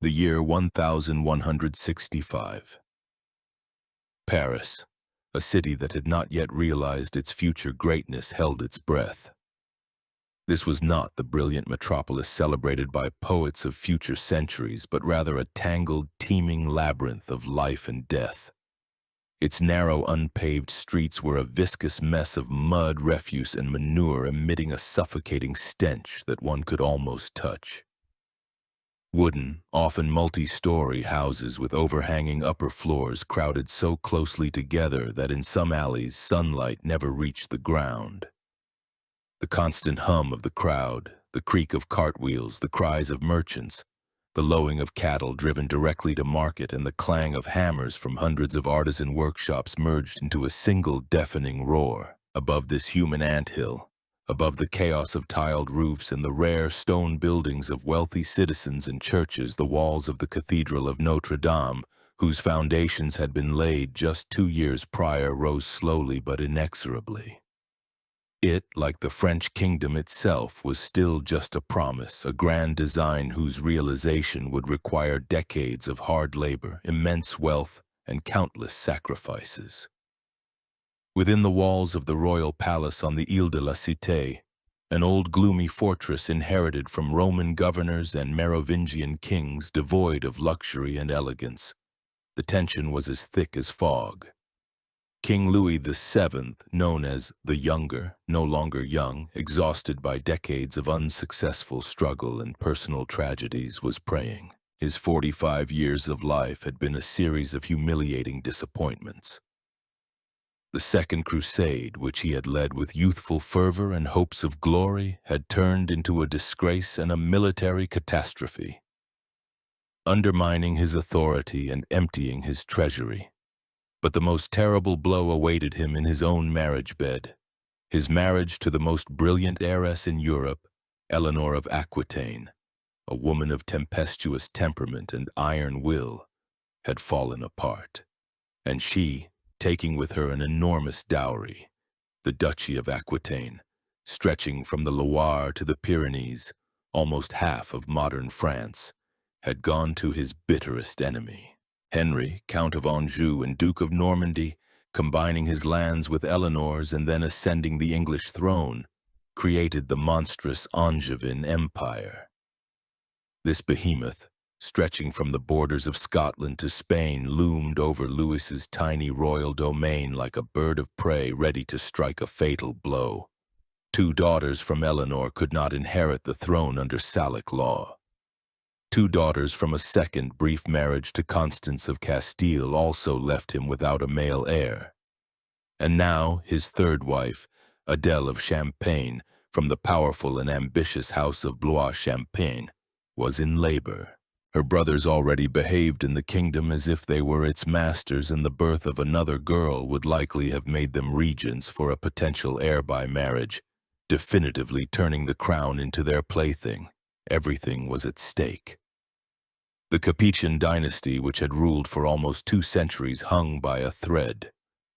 The year 1165. Paris, a city that had not yet realized its future greatness, held its breath. This was not the brilliant metropolis celebrated by poets of future centuries, but rather a tangled, teeming labyrinth of life and death. Its narrow, unpaved streets were a viscous mess of mud, refuse, and manure, emitting a suffocating stench that one could almost touch. Wooden, often multi-story houses with overhanging upper floors crowded so closely together that in some alleys sunlight never reached the ground. The constant hum of the crowd, the creak of cartwheels, the cries of merchants, the lowing of cattle driven directly to market, and the clang of hammers from hundreds of artisan workshops merged into a single deafening roar. Above this human anthill, above the chaos of tiled roofs and the rare stone buildings of wealthy citizens and churches, the walls of the Cathedral of Notre Dame, whose foundations had been laid just 2 years prior, rose slowly but inexorably. It, like the French kingdom itself, was still just a promise, a grand design whose realization would require decades of hard labor, immense wealth, and countless sacrifices. Within the walls of the royal palace on the Ile de la Cité, an old gloomy fortress inherited from Roman governors and Merovingian kings, devoid of luxury and elegance, the tension was as thick as fog. King Louis VII, known as the Younger, no longer young, exhausted by decades of unsuccessful struggle and personal tragedies, was praying. His 45 years of life had been a series of humiliating disappointments. The Second Crusade, which he had led with youthful fervor and hopes of glory, had turned into a disgrace and a military catastrophe, undermining his authority and emptying his treasury. But the most terrible blow awaited him in his own marriage bed. His marriage to the most brilliant heiress in Europe, Eleanor of Aquitaine, a woman of tempestuous temperament and iron will, had fallen apart, and she, taking with her an enormous dowry, the Duchy of Aquitaine, stretching from the Loire to the Pyrenees, almost half of modern France, had gone to his bitterest enemy. Henry, Count of Anjou and Duke of Normandy, combining his lands with Eleanor's and then ascending the English throne, created the monstrous Angevin Empire. This behemoth, stretching from the borders of Scotland to Spain, loomed over Louis's tiny royal domain like a bird of prey ready to strike a fatal blow. 2 daughters from Eleanor could not inherit the throne under Salic law. 2 daughters from a second brief marriage to Constance of Castile also left him without a male heir. And now his third wife, Adele of Champagne, from the powerful and ambitious house of Blois-Champagne, was in labor. Her brothers already behaved in the kingdom as if they were its masters, and the birth of another girl would likely have made them regents for a potential heir by marriage, definitively turning the crown into their plaything. Everything was at stake. The Capetian dynasty, which had ruled for almost 2 centuries, hung by a thread.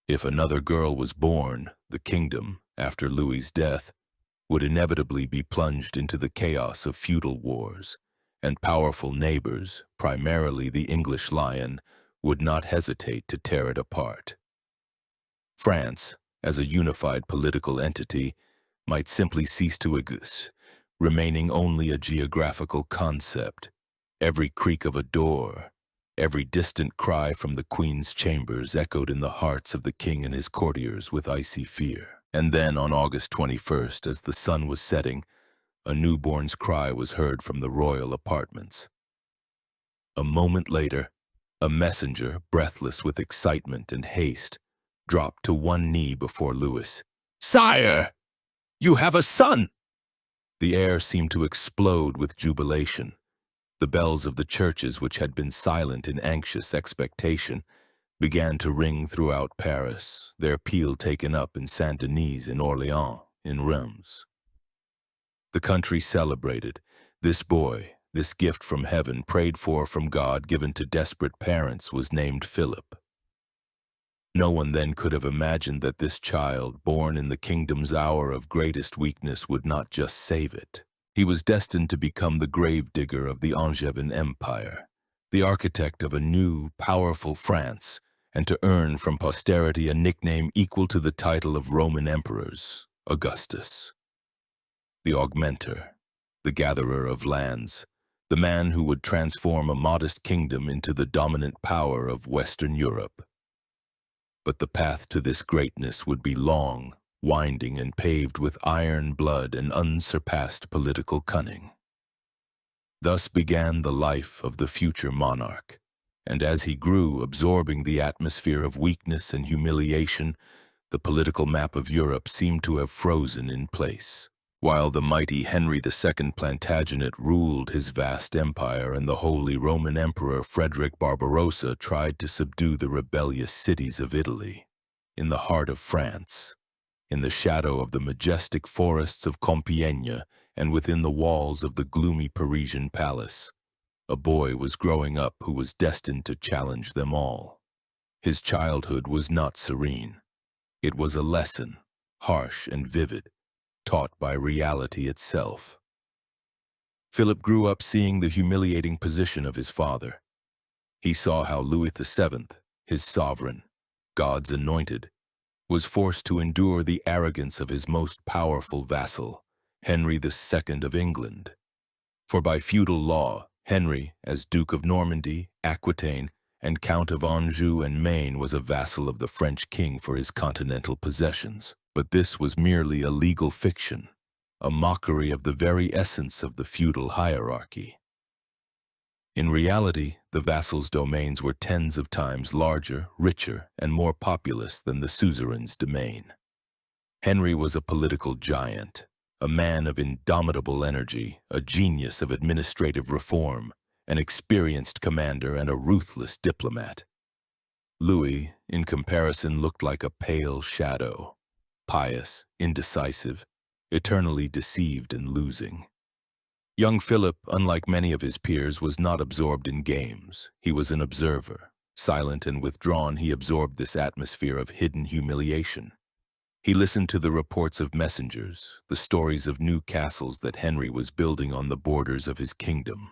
If another girl was born, the kingdom, after Louis's death, would inevitably be plunged into the chaos of feudal wars, and powerful neighbors, primarily the English lion, would not hesitate to tear it apart. France, as a unified political entity, might simply cease to exist, remaining only a geographical concept. Every creak of a door, every distant cry from the Queen's chambers echoed in the hearts of the king and his courtiers with icy fear. And then, on August 21st, as the sun was setting, a newborn's cry was heard from the royal apartments. A moment later, a messenger, breathless with excitement and haste, dropped to one knee before Louis. "Sire, you have a son!" The air seemed to explode with jubilation. The bells of the churches, which had been silent in anxious expectation, began to ring throughout Paris, their peal taken up in Saint-Denis, in Orléans, in Reims. The country celebrated. This boy, this gift from heaven, prayed for from God, given to desperate parents, was named Philip. No one then could have imagined that this child, born in the kingdom's hour of greatest weakness, would not just save it. He was destined to become the gravedigger of the Angevin Empire, the architect of a new, powerful France, and to earn from posterity a nickname equal to the title of Roman emperors, Augustus. The augmenter, the gatherer of lands, the man who would transform a modest kingdom into the dominant power of Western Europe. But the path to this greatness would be long, winding and paved with iron blood and unsurpassed political cunning. Thus began the life of the future monarch, and as he grew, absorbing the atmosphere of weakness and humiliation, the political map of Europe seemed to have frozen in place. While the mighty Henry II Plantagenet ruled his vast empire and the Holy Roman Emperor Frederick Barbarossa tried to subdue the rebellious cities of Italy, in the heart of France, in the shadow of the majestic forests of Compiègne and within the walls of the gloomy Parisian palace, a boy was growing up who was destined to challenge them all. His childhood was not serene. It was a lesson, harsh and vivid, taught by reality itself. Philip grew up seeing the humiliating position of his father. He saw how Louis VII, his sovereign, God's anointed, was forced to endure the arrogance of his most powerful vassal, Henry II of England. For by feudal law, Henry, as Duke of Normandy, Aquitaine, and Count of Anjou and Maine, was a vassal of the French king for his continental possessions. But this was merely a legal fiction, a mockery of the very essence of the feudal hierarchy. In reality, the vassal's domains were tens of times larger, richer, and more populous than the suzerain's domain. Henry was a political giant, a man of indomitable energy, a genius of administrative reform, an experienced commander, and a ruthless diplomat. Louis, in comparison, looked like a pale shadow, pious, indecisive, eternally deceived and losing. Young Philip, unlike many of his peers, was not absorbed in games. He was an observer. Silent and withdrawn, he absorbed this atmosphere of hidden humiliation. He listened to the reports of messengers, the stories of new castles that Henry was building on the borders of his kingdom,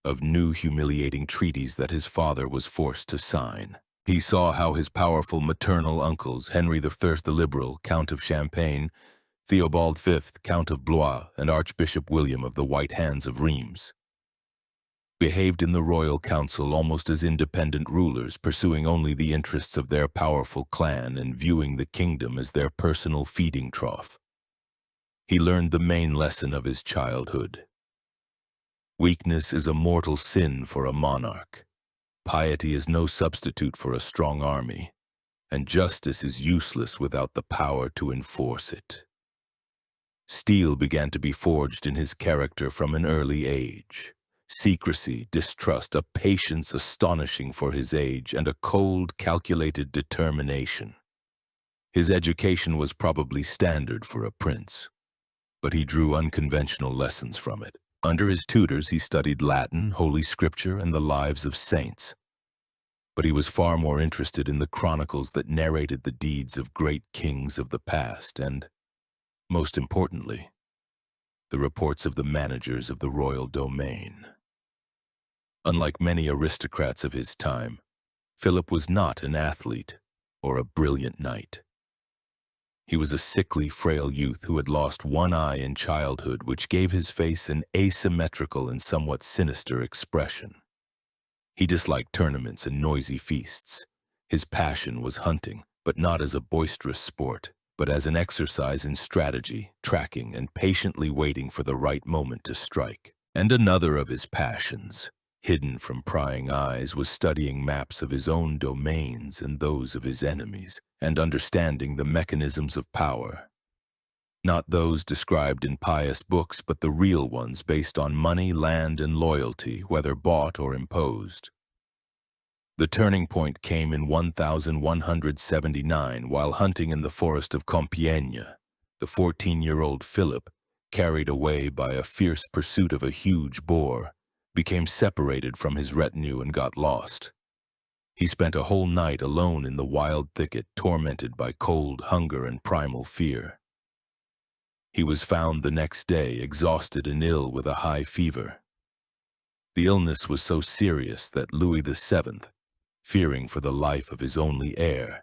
of new humiliating treaties that his father was forced to sign. He saw how his powerful maternal uncles, Henry I the Liberal, Count of Champagne, Theobald V, Count of Blois, and Archbishop William of the White Hands of Reims, behaved in the royal council almost as independent rulers, pursuing only the interests of their powerful clan and viewing the kingdom as their personal feeding trough. He learned the main lesson of his childhood. Weakness is a mortal sin for a monarch. Piety is no substitute for a strong army, and justice is useless without the power to enforce it. Steel began to be forged in his character from an early age. Secrecy, distrust, a patience astonishing for his age, and a cold, calculated determination. His education was probably standard for a prince, but he drew unconventional lessons from it. Under his tutors, he studied Latin, Holy Scripture, and the lives of saints. But he was far more interested in the chronicles that narrated the deeds of great kings of the past and, most importantly, the reports of the managers of the royal domain. Unlike many aristocrats of his time, Philip was not an athlete or a brilliant knight. He was a sickly, frail youth who had lost one eye in childhood, which gave his face an asymmetrical and somewhat sinister expression. He disliked tournaments and noisy feasts. His passion was hunting, but not as a boisterous sport, but as an exercise in strategy, tracking, and patiently waiting for the right moment to strike. And another of his passions, hidden from prying eyes, was studying maps of his own domains and those of his enemies, and understanding the mechanisms of power. Not those described in pious books, but the real ones based on money, land, and loyalty, whether bought or imposed. The turning point came in 1179 while hunting in the forest of Compiègne. The 14-year-old Philip, carried away by a fierce pursuit of a huge boar, became separated from his retinue and got lost. He spent a whole night alone in the wild thicket, tormented by cold, hunger, and primal fear. He was found the next day, exhausted and ill with a high fever. The illness was so serious that Louis VII, fearing for the life of his only heir,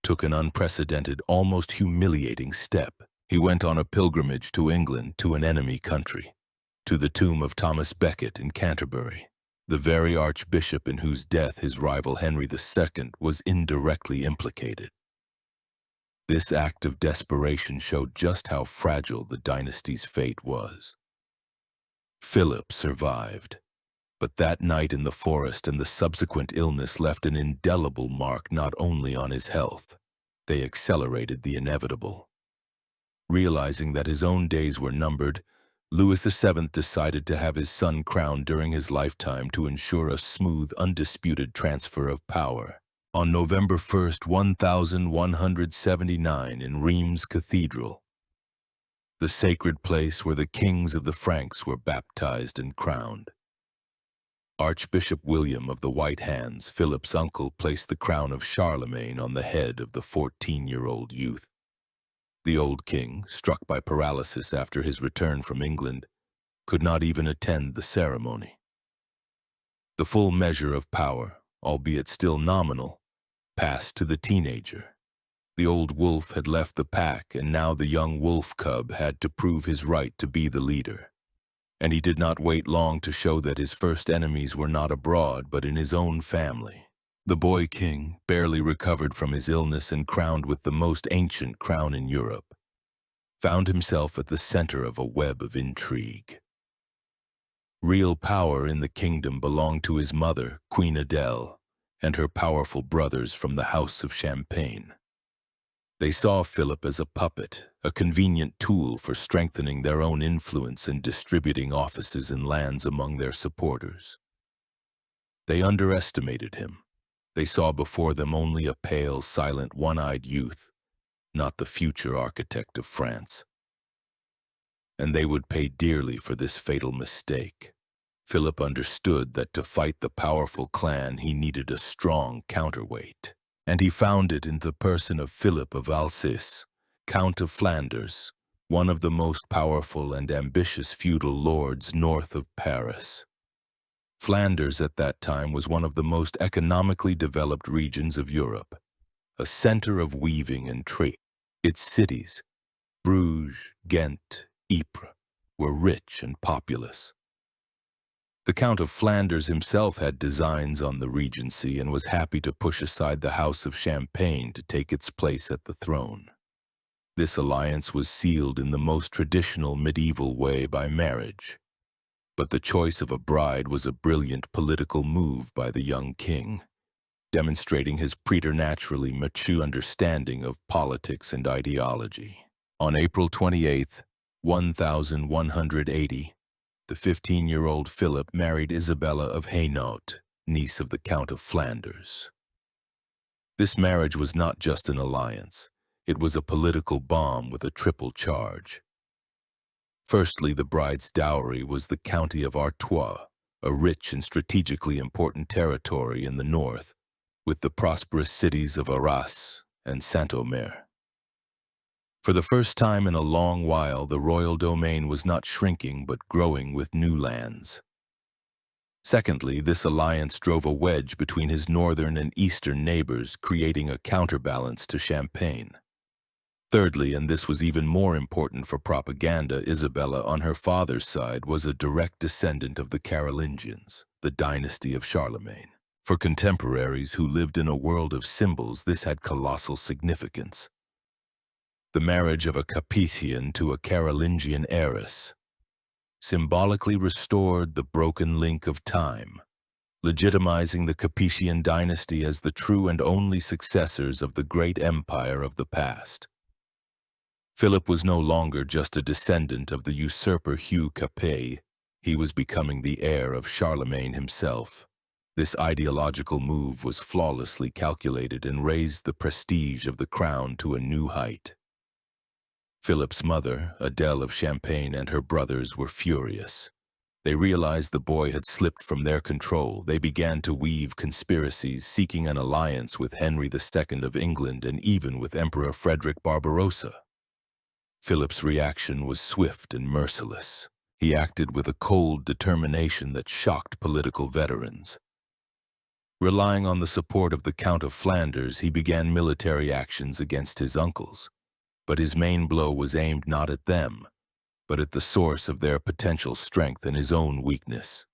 took an unprecedented, almost humiliating step. He went on a pilgrimage to England, to an enemy country, to the tomb of Thomas Becket in Canterbury, the very archbishop in whose death his rival Henry II was indirectly implicated. This act of desperation showed just how fragile the dynasty's fate was. Philip survived, but that night in the forest and the subsequent illness left an indelible mark not only on his health. They accelerated the inevitable. Realizing that his own days were numbered, Louis VII decided to have his son crowned during his lifetime to ensure a smooth, undisputed transfer of power. On November 1st, 1179, in Reims Cathedral, the sacred place where the kings of the Franks were baptized and crowned. Archbishop William of the White Hands, Philip's uncle, placed the crown of Charlemagne on the head of the 14-year-old youth. The old king, struck by paralysis after his return from England, could not even attend the ceremony. The full measure of power, albeit still nominal, passed to the teenager. The old wolf had left the pack, and now the young wolf cub had to prove his right to be the leader. And he did not wait long to show that his first enemies were not abroad, but in his own family. The boy king, barely recovered from his illness and crowned with the most ancient crown in Europe, found himself at the center of a web of intrigue. Real power in the kingdom belonged to his mother, Queen Adele, and her powerful brothers from the House of Champagne. They saw Philip as a puppet, a convenient tool for strengthening their own influence and distributing offices and lands among their supporters. They underestimated him. They saw before them only a pale, silent, one-eyed youth, not the future architect of France. And they would pay dearly for this fatal mistake. Philip understood that to fight the powerful clan he needed a strong counterweight, and he found it in the person of Philip of Alsace, Count of Flanders, one of the most powerful and ambitious feudal lords north of Paris. Flanders at that time was one of the most economically developed regions of Europe, a center of weaving and trade. Its cities, Bruges, Ghent, Ypres, were rich and populous. The Count of Flanders himself had designs on the regency and was happy to push aside the House of Champagne to take its place at the throne. This alliance was sealed in the most traditional medieval way by marriage. But the choice of a bride was a brilliant political move by the young king, demonstrating his preternaturally mature understanding of politics and ideology. On April 28, 1180, the 15-year-old Philip married Isabella of Hainault, niece of the Count of Flanders. This marriage was not just an alliance, it was a political bomb with a triple charge. Firstly, the bride's dowry was the county of Artois, a rich and strategically important territory in the north, with the prosperous cities of Arras and Saint-Omer. For the first time in a long while, the royal domain was not shrinking but growing with new lands. Secondly, this alliance drove a wedge between his northern and eastern neighbors, creating a counterbalance to Champagne. Thirdly, and this was even more important for propaganda, Isabella on her father's side was a direct descendant of the Carolingians, the dynasty of Charlemagne. For contemporaries who lived in a world of symbols, this had colossal significance. The marriage of a Capetian to a Carolingian heiress symbolically restored the broken link of time, legitimizing the Capetian dynasty as the true and only successors of the great empire of the past. Philip was no longer just a descendant of the usurper Hugh Capet, he was becoming the heir of Charlemagne himself. This ideological move was flawlessly calculated and raised the prestige of the crown to a new height. Philip's mother, Adele of Champagne, and her brothers were furious. They realized the boy had slipped from their control. They began to weave conspiracies, seeking an alliance with Henry II of England and even with Emperor Frederick Barbarossa. Philip's reaction was swift and merciless. He acted with a cold determination that shocked political veterans. Relying on the support of the Count of Flanders, he began military actions against his uncles, but his main blow was aimed not at them, but at the source of their potential strength and his own weakness.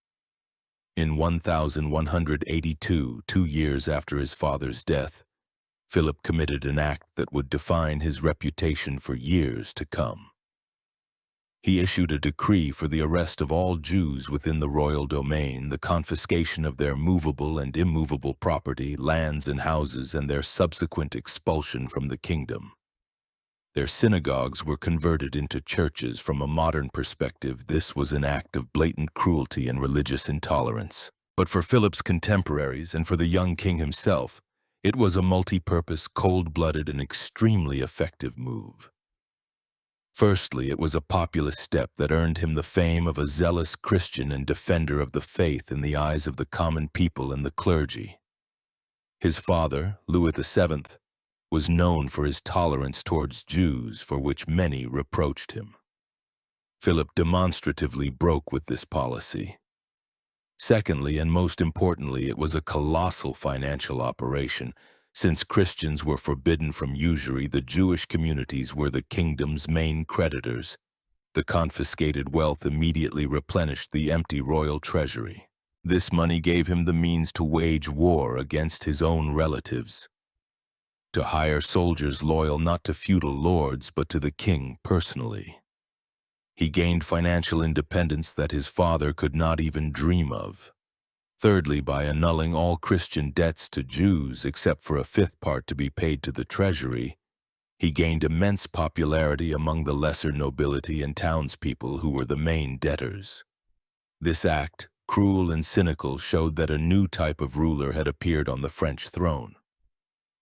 In 1182, 2 years after his father's death, Philip committed an act that would define his reputation for years to come. He issued a decree for the arrest of all Jews within the royal domain, the confiscation of their movable and immovable property, lands and houses, and their subsequent expulsion from the kingdom. Their synagogues were converted into churches. From a modern perspective, this was an act of blatant cruelty and religious intolerance. But for Philip's contemporaries and for the young king himself, it was a multi-purpose, cold-blooded, and extremely effective move. Firstly, it was a populist step that earned him the fame of a zealous Christian and defender of the faith in the eyes of the common people and the clergy. His father, Louis VII, was known for his tolerance towards Jews, for which many reproached him. Philip demonstratively broke with this policy. Secondly, and most importantly, it was a colossal financial operation. Since Christians were forbidden from usury, the Jewish communities were the kingdom's main creditors. The confiscated wealth immediately replenished the empty royal treasury. This money gave him the means to wage war against his own relatives, to hire soldiers loyal not to feudal lords but to the king personally. He gained financial independence that his father could not even dream of. Thirdly, by annulling all Christian debts to Jews except for a fifth part to be paid to the treasury, he gained immense popularity among the lesser nobility and townspeople who were the main debtors. This act, cruel and cynical, showed that a new type of ruler had appeared on the French throne.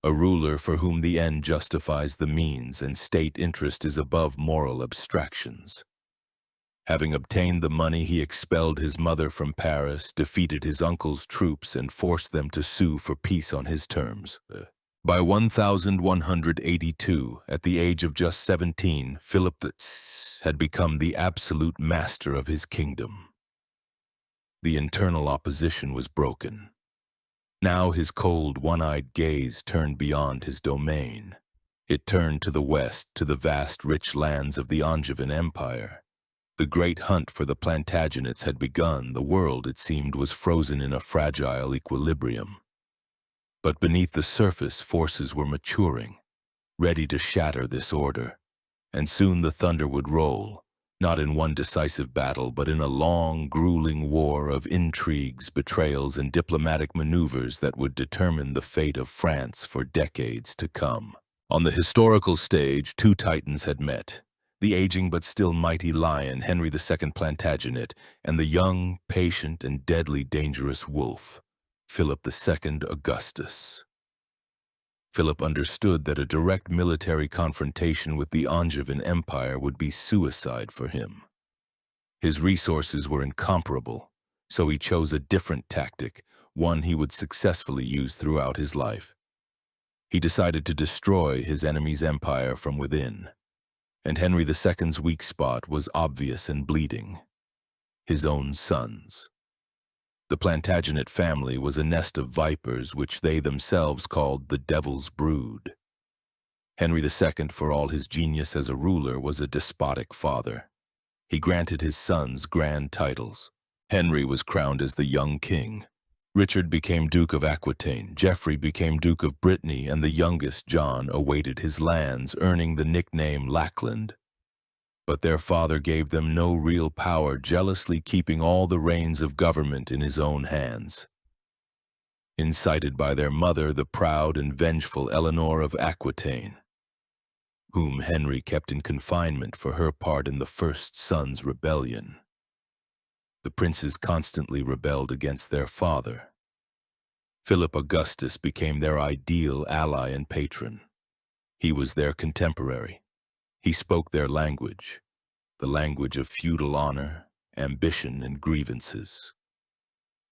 A ruler for whom the end justifies the means and state interest is above moral abstractions. Having obtained the money, he expelled his mother from Paris, defeated his uncle's troops, and forced them to sue for peace on his terms. By 1182, at the age of just 17, Philip II had become the absolute master of his kingdom. The internal opposition was broken. Now his cold, one-eyed gaze turned beyond his domain. It turned to the west, to the vast, rich lands of the Angevin Empire. The great hunt for the Plantagenets had begun. The world, it seemed, was frozen in a fragile equilibrium. But beneath the surface, forces were maturing, ready to shatter this order. And soon the thunder would roll, not in one decisive battle, but in a long, grueling war of intrigues, betrayals, and diplomatic maneuvers that would determine the fate of France for decades to come. On the historical stage, two titans had met. The aging but still mighty lion, Henry II Plantagenet, and the young, patient, and deadly dangerous wolf, Philip II Augustus. Philip understood that a direct military confrontation with the Angevin Empire would be suicide for him. His resources were incomparable, so he chose a different tactic, one he would successfully use throughout his life. He decided to destroy his enemy's empire from within. And Henry II's weak spot was obvious and bleeding: his own sons. The Plantagenet family was a nest of vipers which they themselves called the Devil's Brood. Henry II, for all his genius as a ruler, was a despotic father. He granted his sons grand titles. Henry was crowned as the young king. Richard became Duke of Aquitaine, Geoffrey became Duke of Brittany, and the youngest, John, awaited his lands, earning the nickname Lackland. But their father gave them no real power, jealously keeping all the reins of government in his own hands. Incited by their mother, the proud and vengeful Eleanor of Aquitaine, whom Henry kept in confinement for her part in the first son's rebellion. The princes constantly rebelled against their father. Philip Augustus became their ideal ally and patron. He was their contemporary. He spoke their language, the language of feudal honor, ambition, and grievances.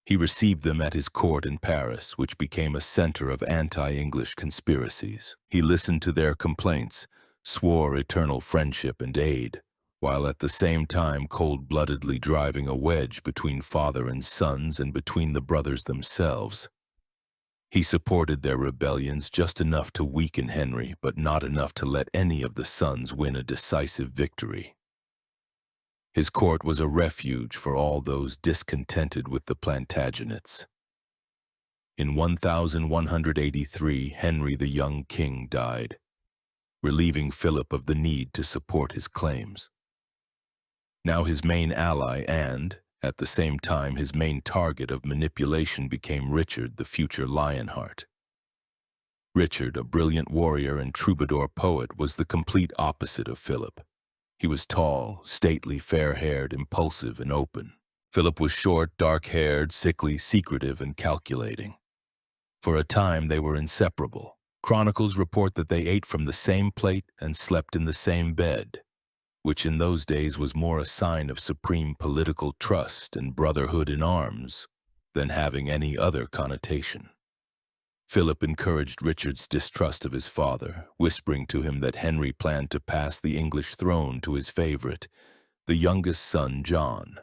He received them at his court in Paris, which became a center of anti-English conspiracies. He listened to their complaints, swore eternal friendship and aid, while at the same time cold-bloodedly driving a wedge between father and sons and between the brothers themselves. He supported their rebellions just enough to weaken Henry, but not enough to let any of the sons win a decisive victory. His court was a refuge for all those discontented with the Plantagenets. In 1183, Henry the young king died, relieving Philip of the need to support his claims. Now his main ally and, at the same time, his main target of manipulation became Richard, the future Lionheart. Richard, a brilliant warrior and troubadour poet, was the complete opposite of Philip. He was tall, stately, fair-haired, impulsive, and open. Philip was short, dark-haired, sickly, secretive, and calculating. For a time they were inseparable. Chronicles report that they ate from the same plate and slept in the same bed, which in those days was more a sign of supreme political trust and brotherhood in arms than having any other connotation. Philip encouraged Richard's distrust of his father, whispering to him that Henry planned to pass the English throne to his favorite, the youngest son John.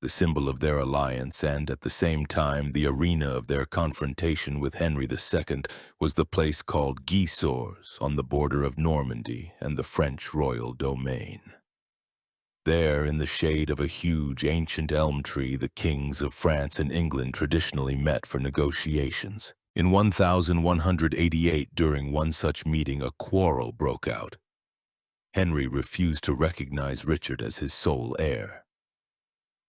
The symbol of their alliance and, at the same time, the arena of their confrontation with Henry II was the place called Gaillard on the border of Normandy and the French royal domain. There, in the shade of a huge ancient elm tree, the kings of France and England traditionally met for negotiations. In 1188, during one such meeting, a quarrel broke out. Henry refused to recognize Richard as his sole heir.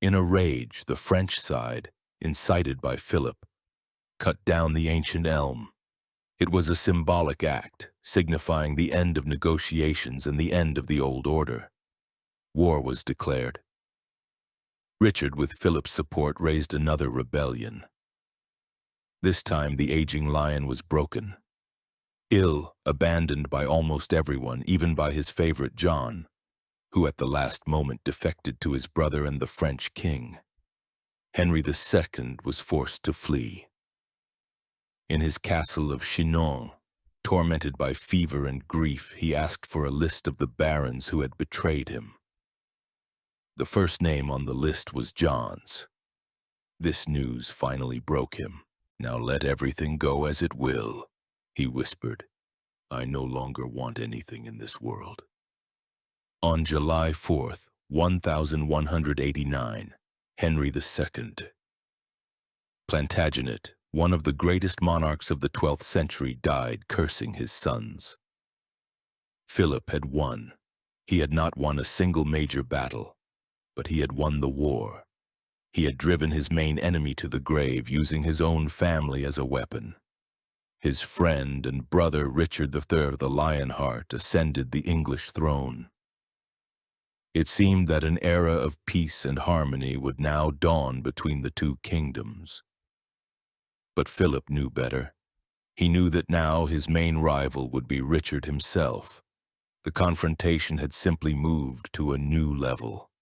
In a rage, the French side, incited by Philip, cut down the ancient elm. It was a symbolic act, signifying the end of negotiations and the end of the old order. War was declared. Richard, with Philip's support, raised another rebellion. This time the aging lion was broken. Ill, abandoned by almost everyone, even by his favorite John, who at the last moment defected to his brother and the French king, Henry II was forced to flee. In his castle of Chinon, tormented by fever and grief, he asked for a list of the barons who had betrayed him. The first name on the list was John's. This news finally broke him. "Now let everything go as it will," he whispered. "I no longer want anything in this world." On July 4th, 1189, Henry II, Plantagenet, one of the greatest monarchs of the 12th century, died, cursing his sons. Philip had won. He had not won a single major battle, but he had won the war. He had driven his main enemy to the grave, using his own family as a weapon. His friend and brother Richard III, the Lionheart, ascended the English throne. It seemed that an era of peace and harmony would now dawn between the two kingdoms. But Philip knew better. He knew that now his main rival would be Richard himself. The confrontation had simply moved to a new level.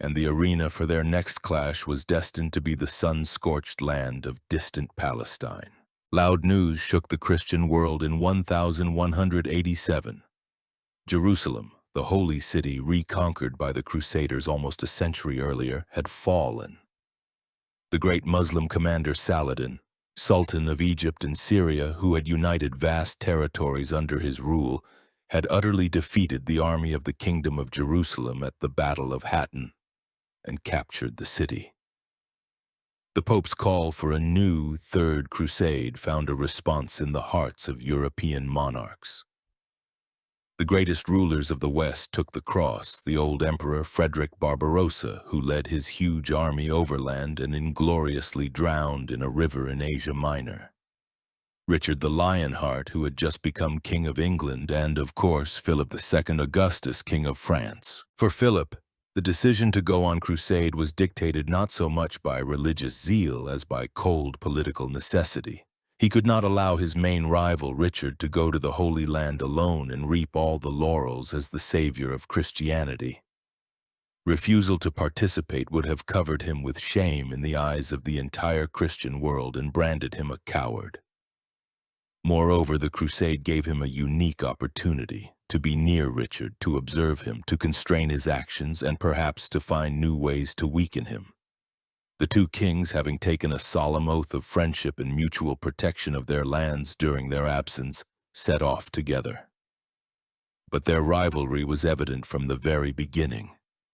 And the arena for their next clash was destined to be the sun-scorched land of distant Palestine. Loud news shook the Christian world in 1187. Jerusalem, the holy city reconquered by the Crusaders almost a century earlier, had fallen. The great Muslim commander Saladin, Sultan of Egypt and Syria, who had united vast territories under his rule, had utterly defeated the army of the Kingdom of Jerusalem at the Battle of Hattin and captured the city. The Pope's call for a new Third Crusade found a response in the hearts of European monarchs. The greatest rulers of the West took the cross, the old Emperor Frederick Barbarossa, who led his huge army overland and ingloriously drowned in a river in Asia Minor. Richard the Lionheart, who had just become King of England, and, of course, Philip II Augustus, King of France. For Philip, the decision to go on crusade was dictated not so much by religious zeal as by cold political necessity. He could not allow his main rival, Richard, to go to the Holy Land alone and reap all the laurels as the savior of Christianity. Refusal to participate would have covered him with shame in the eyes of the entire Christian world and branded him a coward. Moreover, the crusade gave him a unique opportunity to be near Richard, to observe him, to constrain his actions, and perhaps to find new ways to weaken him. The two kings, having taken a solemn oath of friendship and mutual protection of their lands during their absence, set off together. But their rivalry was evident from the very beginning.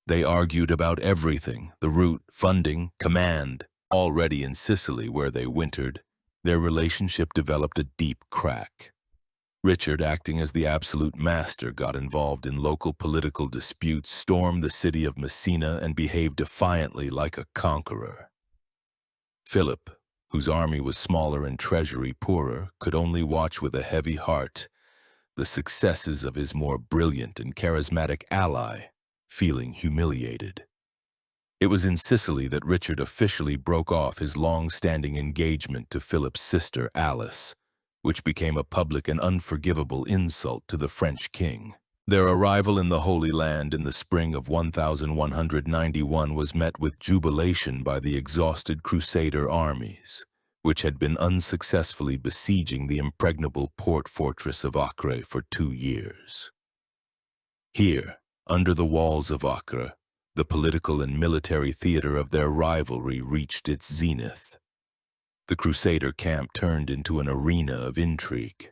They argued about everything: the route, funding, command. Already in Sicily, where they wintered, their relationship developed a deep crack. Richard, acting as the absolute master, got involved in local political disputes, stormed the city of Messina, and behaved defiantly like a conqueror. Philip, whose army was smaller and treasury poorer, could only watch with a heavy heart the successes of his more brilliant and charismatic ally, feeling humiliated. It was in Sicily that Richard officially broke off his long-standing engagement to Philip's sister Alice, which became a public and unforgivable insult to the French king. Their arrival in the Holy Land in the spring of 1191 was met with jubilation by the exhausted Crusader armies, which had been unsuccessfully besieging the impregnable port fortress of Acre for 2 years. Here, under the walls of Acre, the political and military theater of their rivalry reached its zenith. The Crusader camp turned into an arena of intrigue.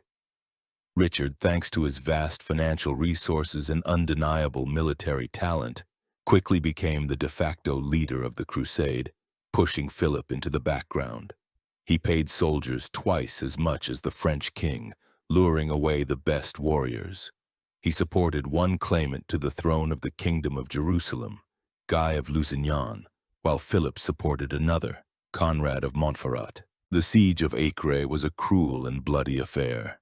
Richard, thanks to his vast financial resources and undeniable military talent, quickly became the de facto leader of the crusade, pushing Philip into the background. He paid soldiers twice as much as the French king, luring away the best warriors. He supported one claimant to the throne of the Kingdom of Jerusalem, Guy of Lusignan, while Philip supported another, Conrad of Montferrat. The siege of Acre was a cruel and bloody affair.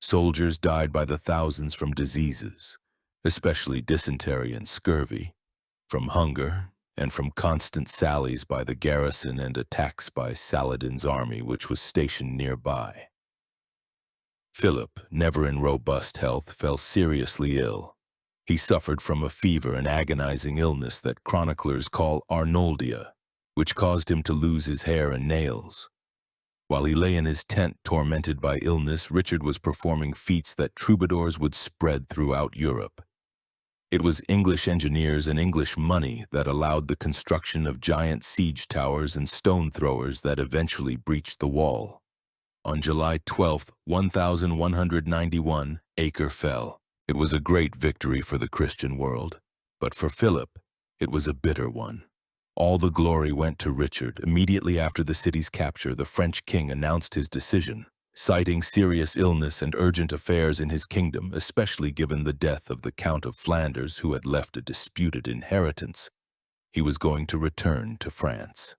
Soldiers died by the thousands from diseases, especially dysentery and scurvy, from hunger, and from constant sallies by the garrison and attacks by Saladin's army, which was stationed nearby. Philip, never in robust health, fell seriously ill. He suffered from a fever and agonizing illness that chroniclers call Arnoldia, which caused him to lose his hair and nails. While he lay in his tent tormented by illness, Richard was performing feats that troubadours would spread throughout Europe. It was English engineers and English money that allowed the construction of giant siege towers and stone throwers that eventually breached the wall. On July 12, 1191, Acre fell. It was a great victory for the Christian world, but for Philip, it was a bitter one. All the glory went to Richard. Immediately after the city's capture, the French king announced his decision, citing serious illness and urgent affairs in his kingdom, especially given the death of the Count of Flanders, who had left a disputed inheritance. He was going to return to France.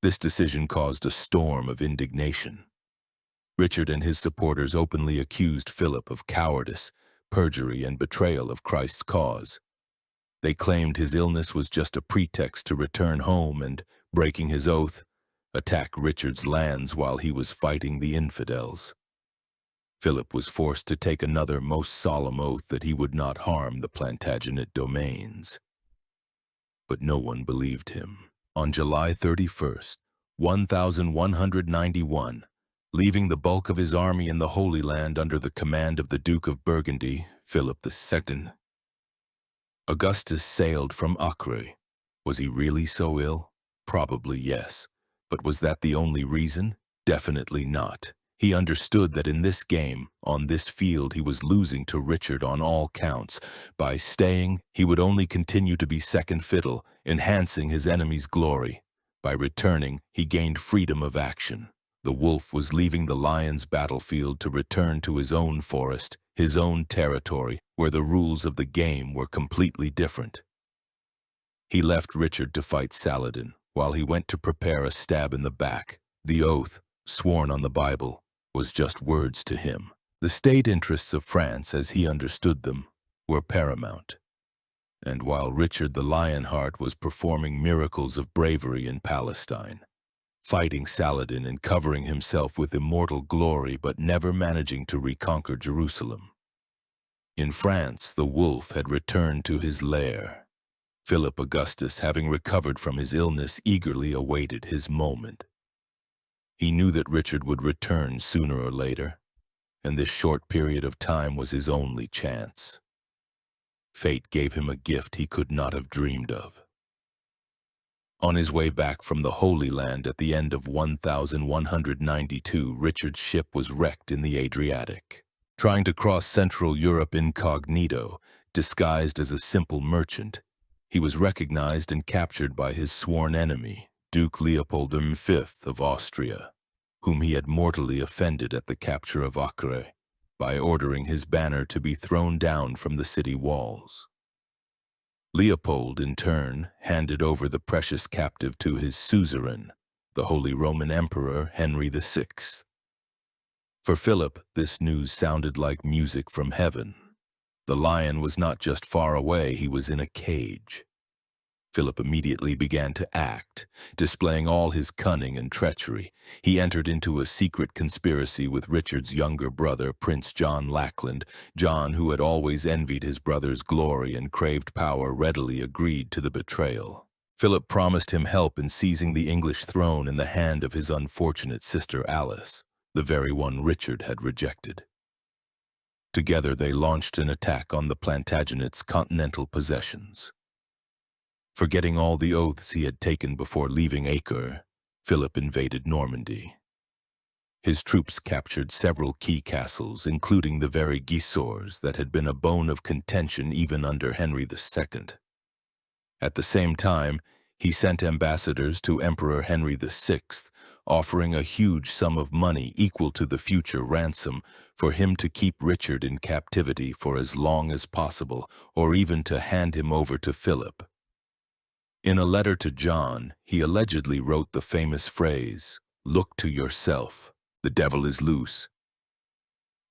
This decision caused a storm of indignation. Richard and his supporters openly accused Philip of cowardice, perjury, and betrayal of Christ's cause. They claimed his illness was just a pretext to return home and, breaking his oath, attack Richard's lands while he was fighting the infidels. Philip was forced to take another most solemn oath that he would not harm the Plantagenet domains. But no one believed him. On July 31st, 1191, leaving the bulk of his army in the Holy Land under the command of the Duke of Burgundy, Philip II, Augustus sailed from Acre. Was he really so ill? Probably yes. But was that the only reason? Definitely not. He understood that in this game, on this field, he was losing to Richard on all counts. By staying, he would only continue to be second fiddle, enhancing his enemy's glory. By returning, he gained freedom of action. The wolf was leaving the lion's battlefield to return to his own forest, his own territory, where the rules of the game were completely different. He left Richard to fight Saladin, while he went to prepare a stab in the back. The oath, sworn on the Bible, was just words to him. The state interests of France, as he understood them, were paramount. And while Richard the Lionheart was performing miracles of bravery in Palestine, fighting Saladin and covering himself with immortal glory but never managing to reconquer Jerusalem, in France, the wolf had returned to his lair. Philip Augustus, having recovered from his illness, eagerly awaited his moment. He knew that Richard would return sooner or later, and this short period of time was his only chance. Fate gave him a gift he could not have dreamed of. On his way back from the Holy Land at the end of 1192, Richard's ship was wrecked in the Adriatic. Trying to cross Central Europe incognito, disguised as a simple merchant, he was recognized and captured by his sworn enemy, Duke Leopold V of Austria, whom he had mortally offended at the capture of Acre by ordering his banner to be thrown down from the city walls. Leopold, in turn, handed over the precious captive to his suzerain, the Holy Roman Emperor Henry VI. For Philip, this news sounded like music from heaven. The lion was not just far away, he was in a cage. Philip immediately began to act, displaying all his cunning and treachery. He entered into a secret conspiracy with Richard's younger brother, Prince John Lackland. John, who had always envied his brother's glory and craved power, readily agreed to the betrayal. Philip promised him help in seizing the English throne in the hand of his unfortunate sister Alice, the very one Richard had rejected. Together they launched an attack on the Plantagenets' continental possessions. Forgetting all the oaths he had taken before leaving Acre, Philip invaded Normandy. His troops captured several key castles, including the very Gaillard that had been a bone of contention even under Henry II. At the same time, he sent ambassadors to Emperor Henry VI, offering a huge sum of money equal to the future ransom for him to keep Richard in captivity for as long as possible, or even to hand him over to Philip. In a letter to John, he allegedly wrote the famous phrase, "Look to yourself, the devil is loose."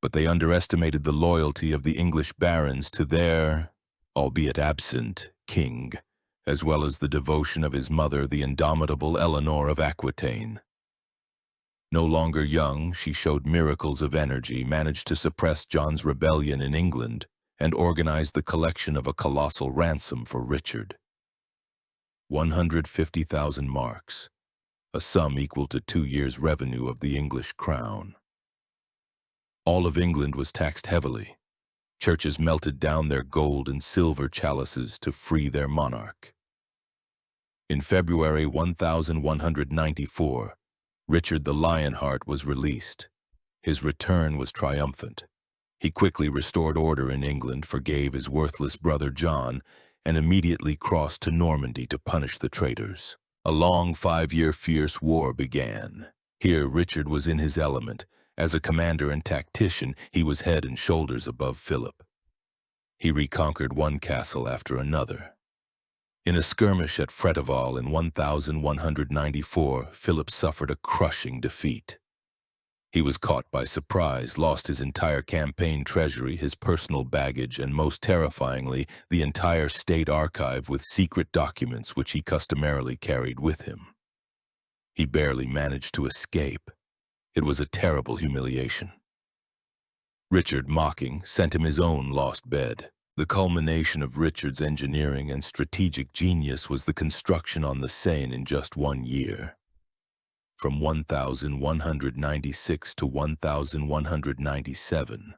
But they underestimated the loyalty of the English barons to their, albeit absent, king, as well as the devotion of his mother, the indomitable Eleanor of Aquitaine. No longer young, she showed miracles of energy, managed to suppress John's rebellion in England, and organized the collection of a colossal ransom for Richard. 150,000 marks, a sum equal to 2 years' revenue of the English crown. All of England was taxed heavily. Churches melted down their gold and silver chalices to free their monarch. In February 1194, Richard the Lionheart was released. His return was triumphant. He quickly restored order in England, forgave his worthless brother John, and immediately crossed to Normandy to punish the traitors. A long 5-year fierce war began. Here Richard was in his element. As a commander and tactician, he was head and shoulders above Philip. He reconquered one castle after another. In a skirmish at Fretival in 1194, Philip suffered a crushing defeat. He was caught by surprise, lost his entire campaign treasury, his personal baggage, and most terrifyingly, the entire state archive with secret documents which he customarily carried with him. He barely managed to escape. It was a terrible humiliation. Richard, mocking, sent him his own lost bed. The culmination of Richard's engineering and strategic genius was the construction on the Seine in just 1 year. From 1196 to 1197,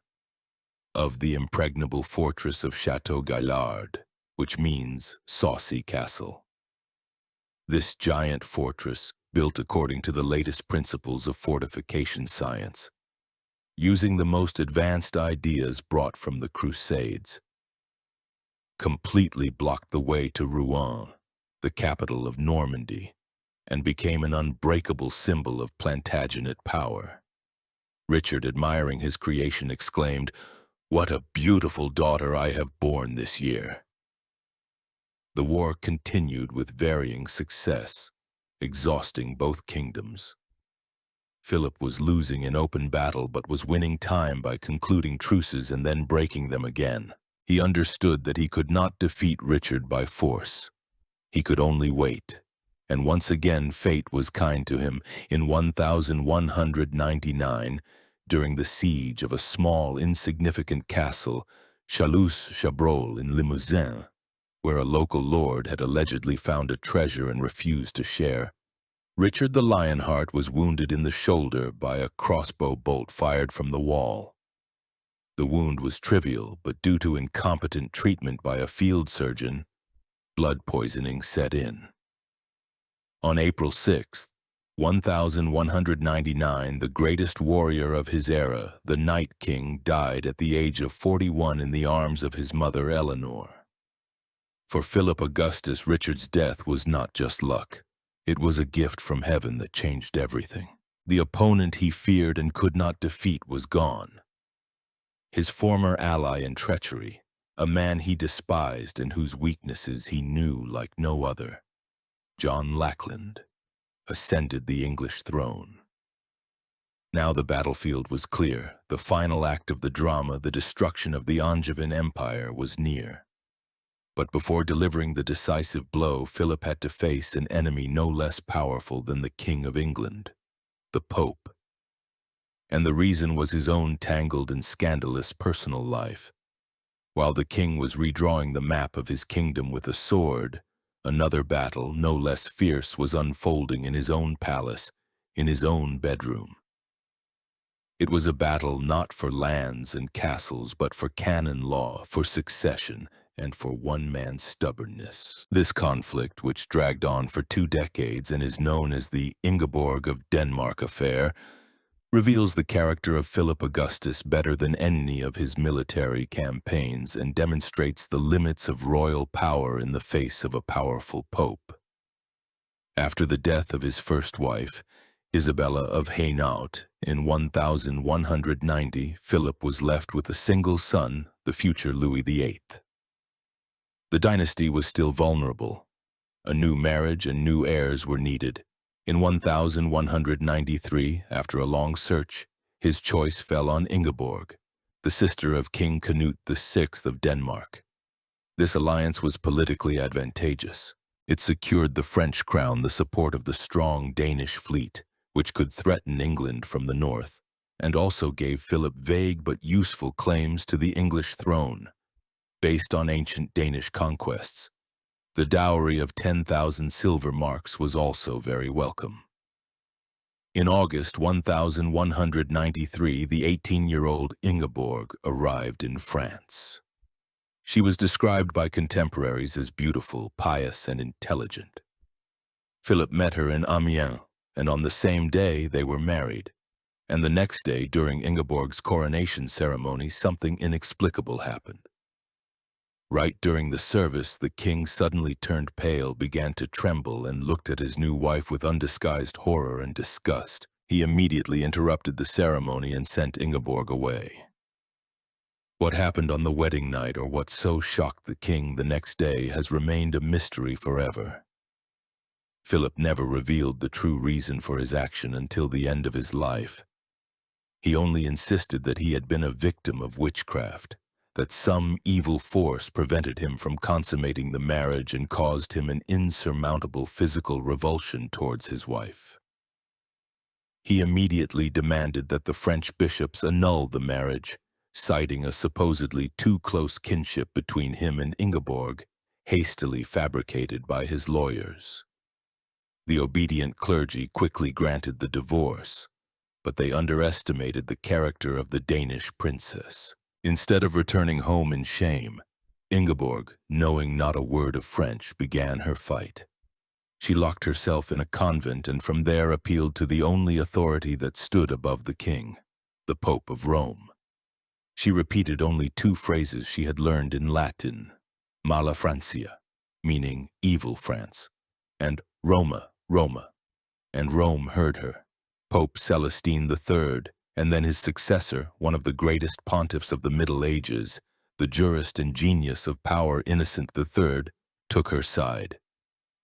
of the impregnable fortress of Château Gaillard, which means saucy castle. This giant fortress, built according to the latest principles of fortification science, using the most advanced ideas brought from the Crusades, completely blocked the way to Rouen, the capital of Normandy, and became an unbreakable symbol of Plantagenet power. Richard, admiring his creation, exclaimed, "What a beautiful daughter I have borne this year." The war continued with varying success, exhausting both kingdoms. Philip was losing in open battle but was winning time by concluding truces and then breaking them again. He understood that he could not defeat Richard by force. He could only wait. And once again fate was kind to him. In 1199, during the siege of a small, insignificant castle, Chalus-Chabrol in Limousin, where a local lord had allegedly found a treasure and refused to share, Richard the Lionheart was wounded in the shoulder by a crossbow bolt fired from the wall. The wound was trivial, but due to incompetent treatment by a field surgeon, blood poisoning set in. On April 6, 1199, the greatest warrior of his era, the Night King, died at the age of 41 in the arms of his mother Eleanor. For Philip Augustus, Richard's death was not just luck. It was a gift from heaven that changed everything. The opponent he feared and could not defeat was gone. His former ally in treachery, a man he despised and whose weaknesses he knew like no other, John Lackland, ascended the English throne. Now the battlefield was clear. The final act of the drama, the destruction of the Angevin Empire, was near. But before delivering the decisive blow, Philip had to face an enemy no less powerful than the King of England, the Pope. And the reason was his own tangled and scandalous personal life. While the king was redrawing the map of his kingdom with a sword, another battle, no less fierce, was unfolding in his own palace, in his own bedroom. It was a battle not for lands and castles, but for canon law, for succession, and for one man's stubbornness. This conflict, which dragged on for 2 decades and is known as the Ingeborg of Denmark affair, reveals the character of Philip Augustus better than any of his military campaigns and demonstrates the limits of royal power in the face of a powerful pope. After the death of his first wife, Isabella of Hainault, in 1190, Philip was left with a single son, the future Louis VIII. The dynasty was still vulnerable. A new marriage and new heirs were needed. In 1193, after a long search, his choice fell on Ingeborg, the sister of King Canute VI of Denmark. This alliance was politically advantageous. It secured the French crown the support of the strong Danish fleet, which could threaten England from the north, and also gave Philip vague but useful claims to the English throne, based on ancient Danish conquests. The dowry of 10,000 silver marks was also very welcome. In August 1193, the 18-year-old Ingeborg arrived in France. She was described by contemporaries as beautiful, pious, and intelligent. Philip met her in Amiens, and on the same day they were married. And the next day, during Ingeborg's coronation ceremony, something inexplicable happened. Right during the service, the king suddenly turned pale, began to tremble, and looked at his new wife with undisguised horror and disgust. He immediately interrupted the ceremony and sent Ingeborg away. What happened on the wedding night, or what so shocked the king the next day, has remained a mystery forever. Philip never revealed the true reason for his action until the end of his life. He only insisted that he had been a victim of witchcraft, that some evil force prevented him from consummating the marriage and caused him an insurmountable physical revulsion towards his wife. He immediately demanded that the French bishops annul the marriage, citing a supposedly too close kinship between him and Ingeborg, hastily fabricated by his lawyers. The obedient clergy quickly granted the divorce, but they underestimated the character of the Danish princess. Instead of returning home in shame, Ingeborg, knowing not a word of French, began her fight. She locked herself in a convent and from there appealed to the only authority that stood above the king, the Pope of Rome. She repeated only 2 phrases she had learned in Latin, Mala Francia, meaning evil France, and Roma, Roma, and Rome heard her. Pope Celestine III, and then his successor, one of the greatest pontiffs of the Middle Ages, the jurist and genius of power Innocent III, took her side.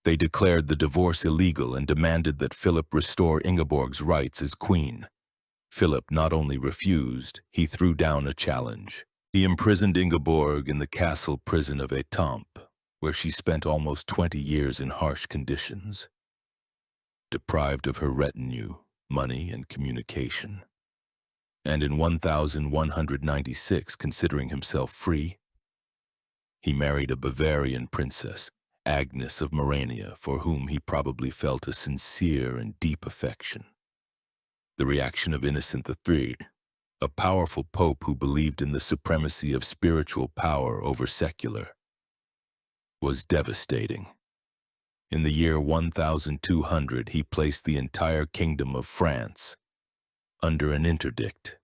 They declared the divorce illegal and demanded that Philip restore Ingeborg's rights as queen. Philip not only refused, he threw down a challenge. He imprisoned Ingeborg in the castle prison of Étampes, where she spent almost 20 years in harsh conditions, deprived of her retinue, money, and communication. And in 1196, considering himself free, he married a Bavarian princess, Agnes of Morania, for whom he probably felt a sincere and deep affection. The reaction of Innocent III, a powerful pope who believed in the supremacy of spiritual power over secular, was devastating. In the year 1200, he placed the entire kingdom of France under an interdict.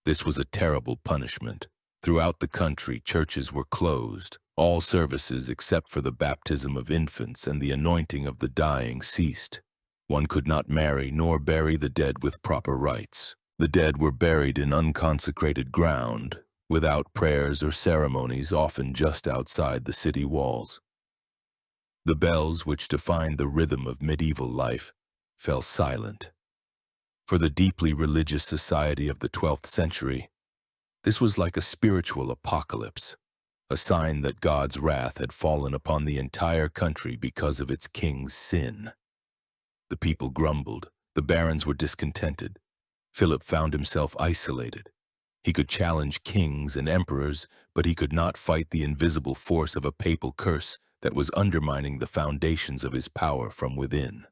This was a terrible punishment. Throughout the country, churches were closed. All services except for the baptism of infants and the anointing of the dying ceased. One could not marry nor bury the dead with proper rites. The dead were buried in unconsecrated ground, without prayers or ceremonies, often just outside the city walls. The bells, which defined the rhythm of medieval life, fell silent. For the deeply religious society of the 12th century, this was like a spiritual apocalypse, a sign that God's wrath had fallen upon the entire country because of its king's sin. The people grumbled, the barons were discontented. Philip found himself isolated. He could challenge kings and emperors, but he could not fight the invisible force of a papal curse that was undermining the foundations of his power from within.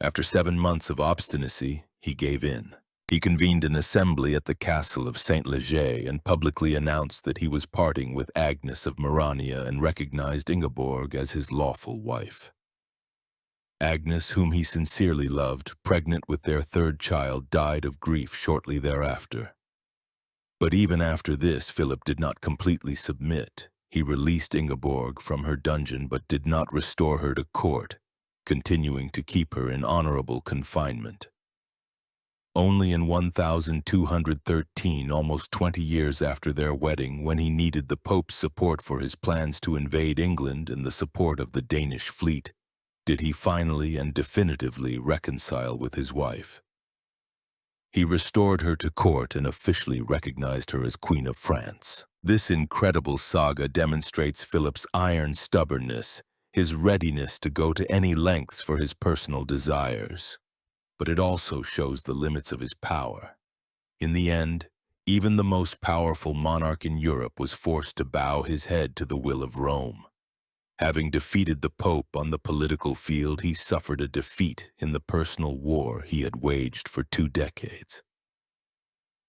After 7 months of obstinacy, he gave in. He convened an assembly at the castle of Saint-Léger and publicly announced that he was parting with Agnes of Morania and recognized Ingeborg as his lawful wife. Agnes, whom he sincerely loved, pregnant with their 3rd child, died of grief shortly thereafter. But even after this, Philip did not completely submit. He released Ingeborg from her dungeon but did not restore her to court, continuing to keep her in honorable confinement. Only in 1213, almost 20 years after their wedding, when he needed the Pope's support for his plans to invade England and the support of the Danish fleet, did he finally and definitively reconcile with his wife. He restored her to court and officially recognized her as Queen of France. This incredible saga demonstrates Philip's iron stubbornness, his readiness to go to any lengths for his personal desires. But it also shows the limits of his power. In the end, even the most powerful monarch in Europe was forced to bow his head to the will of Rome. Having defeated the Pope on the political field, he suffered a defeat in the personal war he had waged for 2 decades.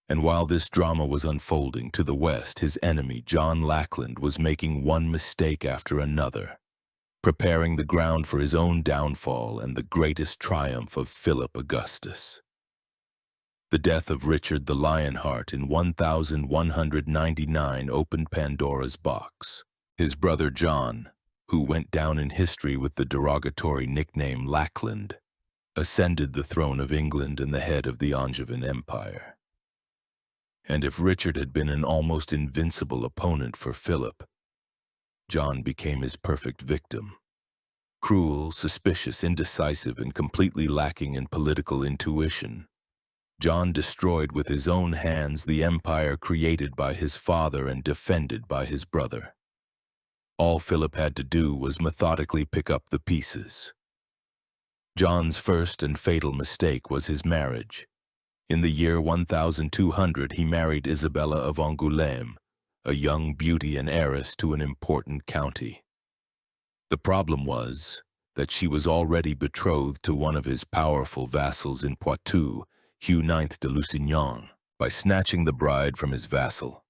And while this drama was unfolding to the west, his enemy, John Lackland, was making one mistake after another, preparing the ground for his own downfall and the greatest triumph of Philip Augustus. The death of Richard the Lionheart in 1199 opened Pandora's box. His brother John, who went down in history with the derogatory nickname Lackland, ascended the throne of England and the head of the Angevin Empire. And if Richard had been an almost invincible opponent for Philip, John became his perfect victim. Cruel, suspicious, indecisive, and completely lacking in political intuition, John destroyed with his own hands the empire created by his father and defended by his brother. All Philip had to do was methodically pick up the pieces. John's first and fatal mistake was his marriage. In the year 1200, he married Isabella of Angoulême, a young beauty and heiress to an important county. The problem was that she was already betrothed to one of his powerful vassals in Poitou, Hugh IX de Lusignan. By snatching the bride from his vassal,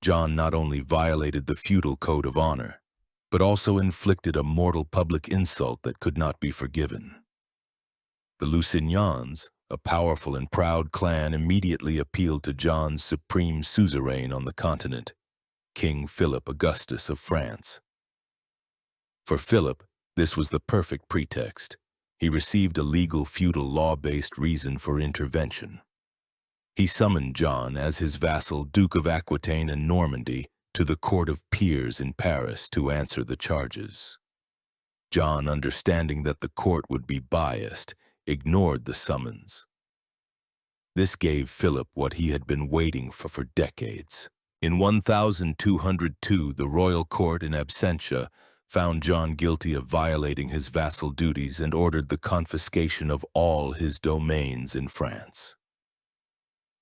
John not only violated the feudal code of honor, but also inflicted a mortal public insult that could not be forgiven. The Lusignans, a powerful and proud clan, immediately appealed to John's supreme suzerain on the continent, King Philip Augustus of France. For Philip, this was the perfect pretext. He received a legal feudal law-based reason for intervention. He summoned John as his vassal, Duke of Aquitaine and Normandy, to the court of peers in Paris to answer the charges. John, understanding that the court would be biased, ignored the summons. This gave Philip what he had been waiting for decades. In 1202, the royal court in absentia found John guilty of violating his vassal duties and ordered the confiscation of all his domains in France.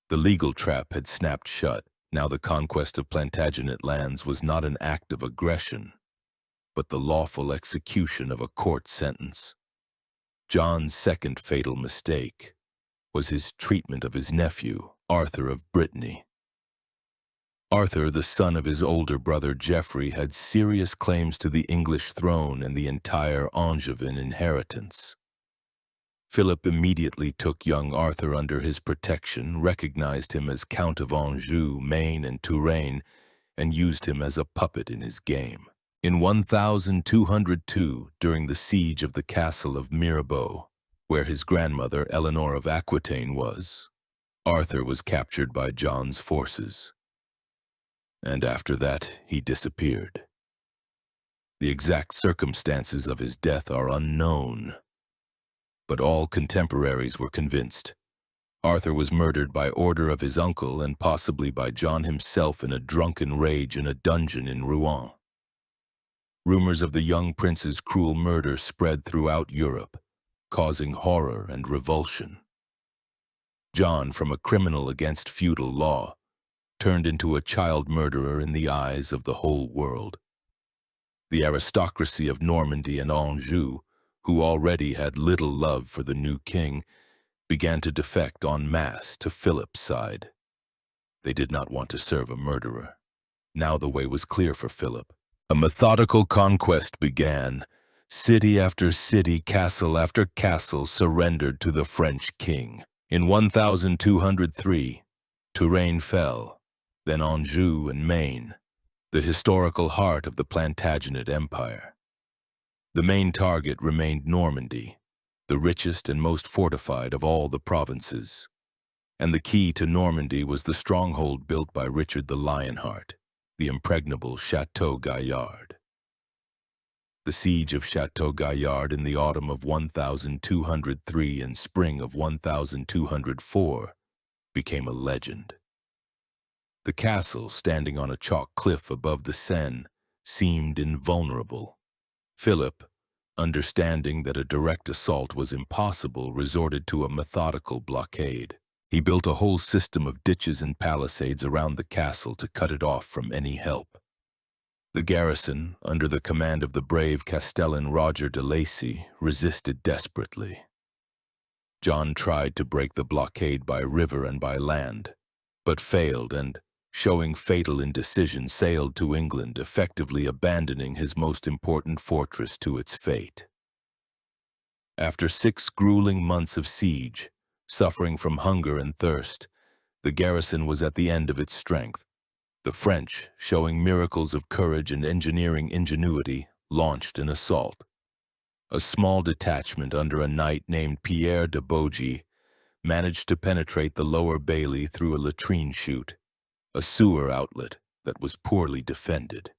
The legal trap had snapped shut. Now the conquest of Plantagenet lands was not an act of aggression, but the lawful execution of a court sentence. John's second fatal mistake was his treatment of his nephew, Arthur of Brittany. Arthur, the son of his older brother Geoffrey, had serious claims to the English throne and the entire Angevin inheritance. Philip immediately took young Arthur under his protection, recognized him as Count of Anjou, Maine, and Touraine, and used him as a puppet in his game. In 1202, during the siege of the castle of Mirabeau, where his grandmother Eleanor of Aquitaine was, Arthur was captured by John's forces. And after that, he disappeared. The exact circumstances of his death are unknown, but all contemporaries were convinced. Arthur was murdered by order of his uncle and possibly by John himself in a drunken rage in a dungeon in Rouen. Rumors of the young prince's cruel murder spread throughout Europe, causing horror and revulsion. John, from a criminal against feudal law, turned into a child murderer in the eyes of the whole world. The aristocracy of Normandy and Anjou, who already had little love for the new king, began to defect en masse to Philip's side. They did not want to serve a murderer. Now the way was clear for Philip. A methodical conquest began. City after city, castle after castle surrendered to the French king. In 1203, Touraine fell, then Anjou and Maine, the historical heart of the Plantagenet Empire. The main target remained Normandy, the richest and most fortified of all the provinces. And the key to Normandy was the stronghold built by Richard the Lionheart, the impregnable Château Gaillard. The siege of Château Gaillard in the autumn of 1203 and spring of 1204 became a legend. The castle, standing on a chalk cliff above the Seine, seemed invulnerable. Philip, understanding that a direct assault was impossible, resorted to a methodical blockade. He built a whole system of ditches and palisades around the castle to cut it off from any help. The garrison, under the command of the brave Castellan Roger de Lacy, resisted desperately. John tried to break the blockade by river and by land, but failed and, showing fatal indecision, sailed to England, effectively abandoning his most important fortress to its fate. After 6 grueling months of siege, suffering from hunger and thirst, the garrison was at the end of its strength. The French, showing miracles of courage and engineering ingenuity, launched an assault. A small detachment under a knight named Pierre de Bogy managed to penetrate the lower bailey through a latrine chute, a sewer outlet that was poorly defended.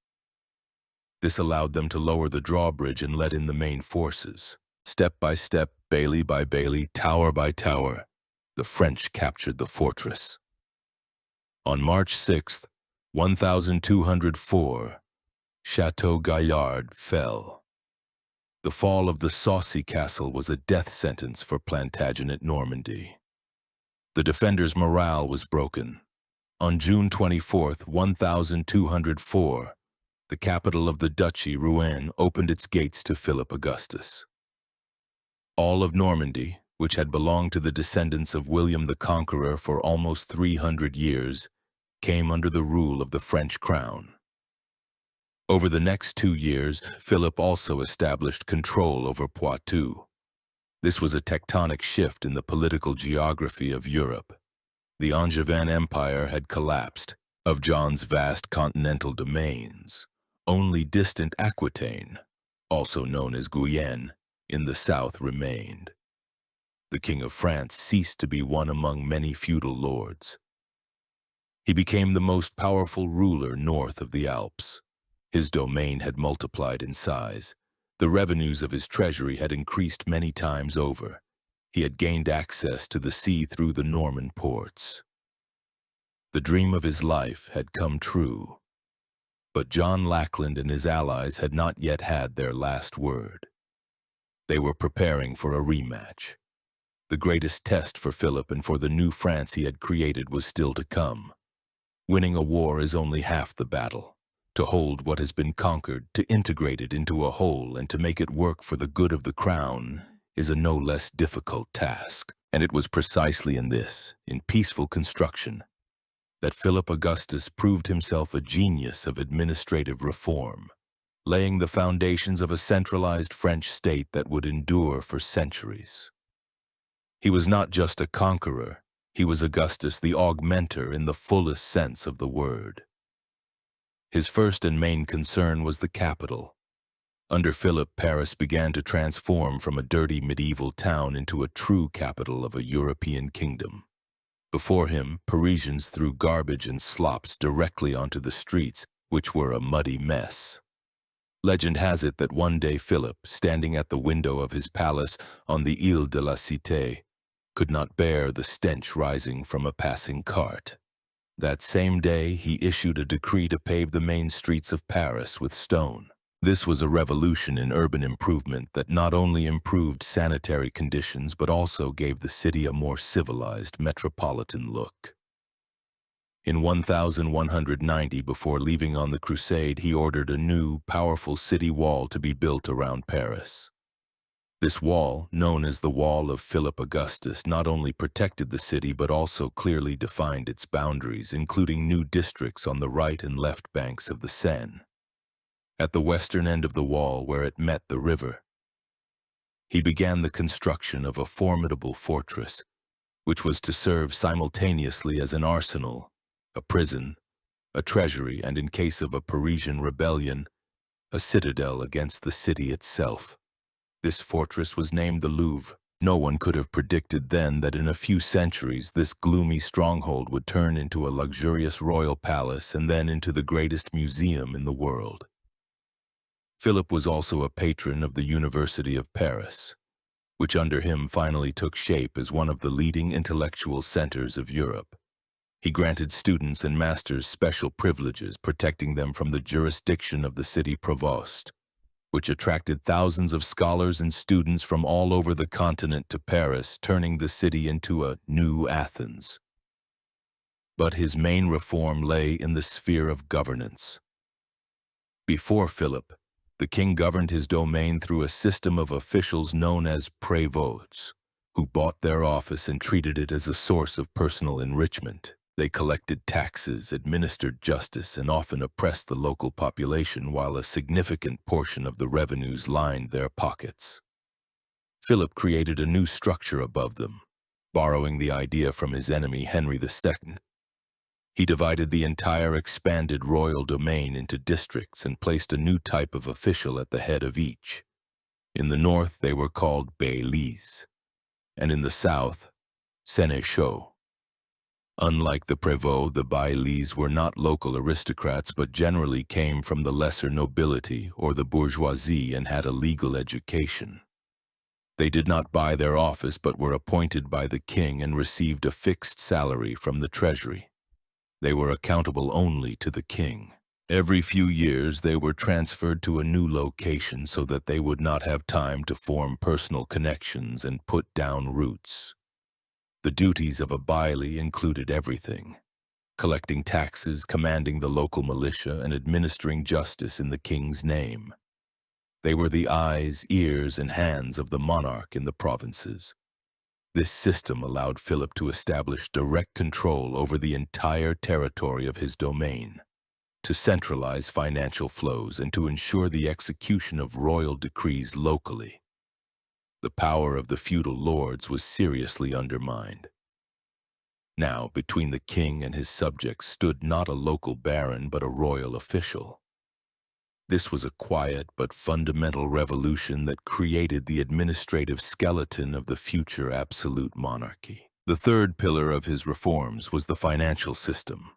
This allowed them to lower the drawbridge and let in the main forces. Step by step, bailey by bailey, tower by tower, the French captured the fortress. On March 6, 1204, Château Gaillard fell. The fall of the saucy castle was a death sentence for Plantagenet Normandy. The defenders' morale was broken. On June 24, 1204, the capital of the duchy, Rouen, opened its gates to Philip Augustus. All of Normandy, which had belonged to the descendants of William the Conqueror for almost 300 years, came under the rule of the French crown. Over the next 2 years, Philip also established control over Poitou. This was a tectonic shift in the political geography of Europe. The Angevin Empire had collapsed. Of John's vast continental domains, only distant Aquitaine, also known as Guyenne, in the south remained. The King of France ceased to be one among many feudal lords. He became the most powerful ruler north of the Alps. His domain had multiplied in size. The revenues of his treasury had increased many times over. He had gained access to the sea through the Norman ports. The dream of his life had come true. But John Lackland and his allies had not yet had their last word. They were preparing for a rematch. The greatest test for Philip and for the new France he had created was still to come. Winning a war is only half the battle. To hold what has been conquered, to integrate it into a whole, and to make it work for the good of the crown is a no less difficult task. And it was precisely in this, in peaceful construction, that Philip Augustus proved himself a genius of administrative reform, laying the foundations of a centralized French state that would endure for centuries. He was not just a conqueror, he was Augustus the augmenter in the fullest sense of the word. His first and main concern was the capital. Under Philip, Paris began to transform from a dirty medieval town into a true capital of a European kingdom. Before him, Parisians threw garbage and slops directly onto the streets, which were a muddy mess. Legend has it that one day Philip, standing at the window of his palace on the Ile de la Cité, could not bear the stench rising from a passing cart. That same day, he issued a decree to pave the main streets of Paris with stone. This was a revolution in urban improvement that not only improved sanitary conditions but also gave the city a more civilized metropolitan look. In 1190, before leaving on the Crusade, he ordered a new, powerful city wall to be built around Paris. This wall, known as the Wall of Philip Augustus, not only protected the city but also clearly defined its boundaries, including new districts on the right and left banks of the Seine. At the western end of the wall, where it met the river, he began the construction of a formidable fortress, which was to serve simultaneously as an arsenal, a prison, a treasury, and in case of a Parisian rebellion, a citadel against the city itself. This fortress was named the Louvre. No one could have predicted then that in a few centuries this gloomy stronghold would turn into a luxurious royal palace and then into the greatest museum in the world. Philip was also a patron of the University of Paris, which under him finally took shape as one of the leading intellectual centers of Europe. He granted students and masters special privileges, protecting them from the jurisdiction of the city provost, which attracted thousands of scholars and students from all over the continent to Paris, turning the city into a new Athens. But his main reform lay in the sphere of governance. Before Philip, the king governed his domain through a system of officials known as prévôts, who bought their office and treated it as a source of personal enrichment. They collected taxes, administered justice, and often oppressed the local population, while a significant portion of the revenues lined their pockets. Philip created a new structure above them, borrowing the idea from his enemy Henry II. He divided the entire expanded royal domain into districts and placed a new type of official at the head of each. In the north, they were called baillis, and in the south, sénéchaux. Unlike the prévôts, the baillis were not local aristocrats but generally came from the lesser nobility or the bourgeoisie and had a legal education. They did not buy their office but were appointed by the king and received a fixed salary from the treasury. They were accountable only to the king. Every few years they were transferred to a new location so that they would not have time to form personal connections and put down roots. The duties of a bailli included everything: collecting taxes, commanding the local militia, and administering justice in the king's name. They were the eyes, ears, and hands of the monarch in the provinces. This system allowed Philip to establish direct control over the entire territory of his domain, to centralize financial flows, and to ensure the execution of royal decrees locally. The power of the feudal lords was seriously undermined. Now, between the king and his subjects stood not a local baron but a royal official. This was a quiet but fundamental revolution that created the administrative skeleton of the future absolute monarchy. The third pillar of his reforms was the financial system.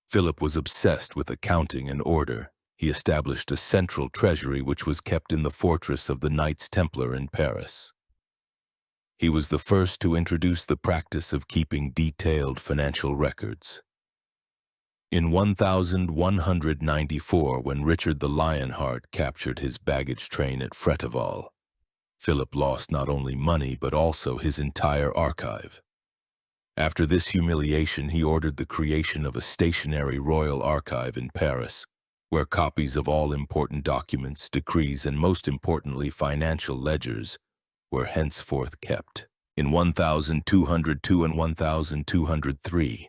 Philip was obsessed with accounting and order. He established a central treasury which was kept in the fortress of the Knights Templar in Paris. He was the first to introduce the practice of keeping detailed financial records. In 1194, when Richard the Lionheart captured his baggage train at Fretival, Philip lost not only money but also his entire archive. After this humiliation, he ordered the creation of a stationary royal archive in Paris, where copies of all important documents, decrees, and most importantly financial ledgers were henceforth kept. In 1202 and 1203,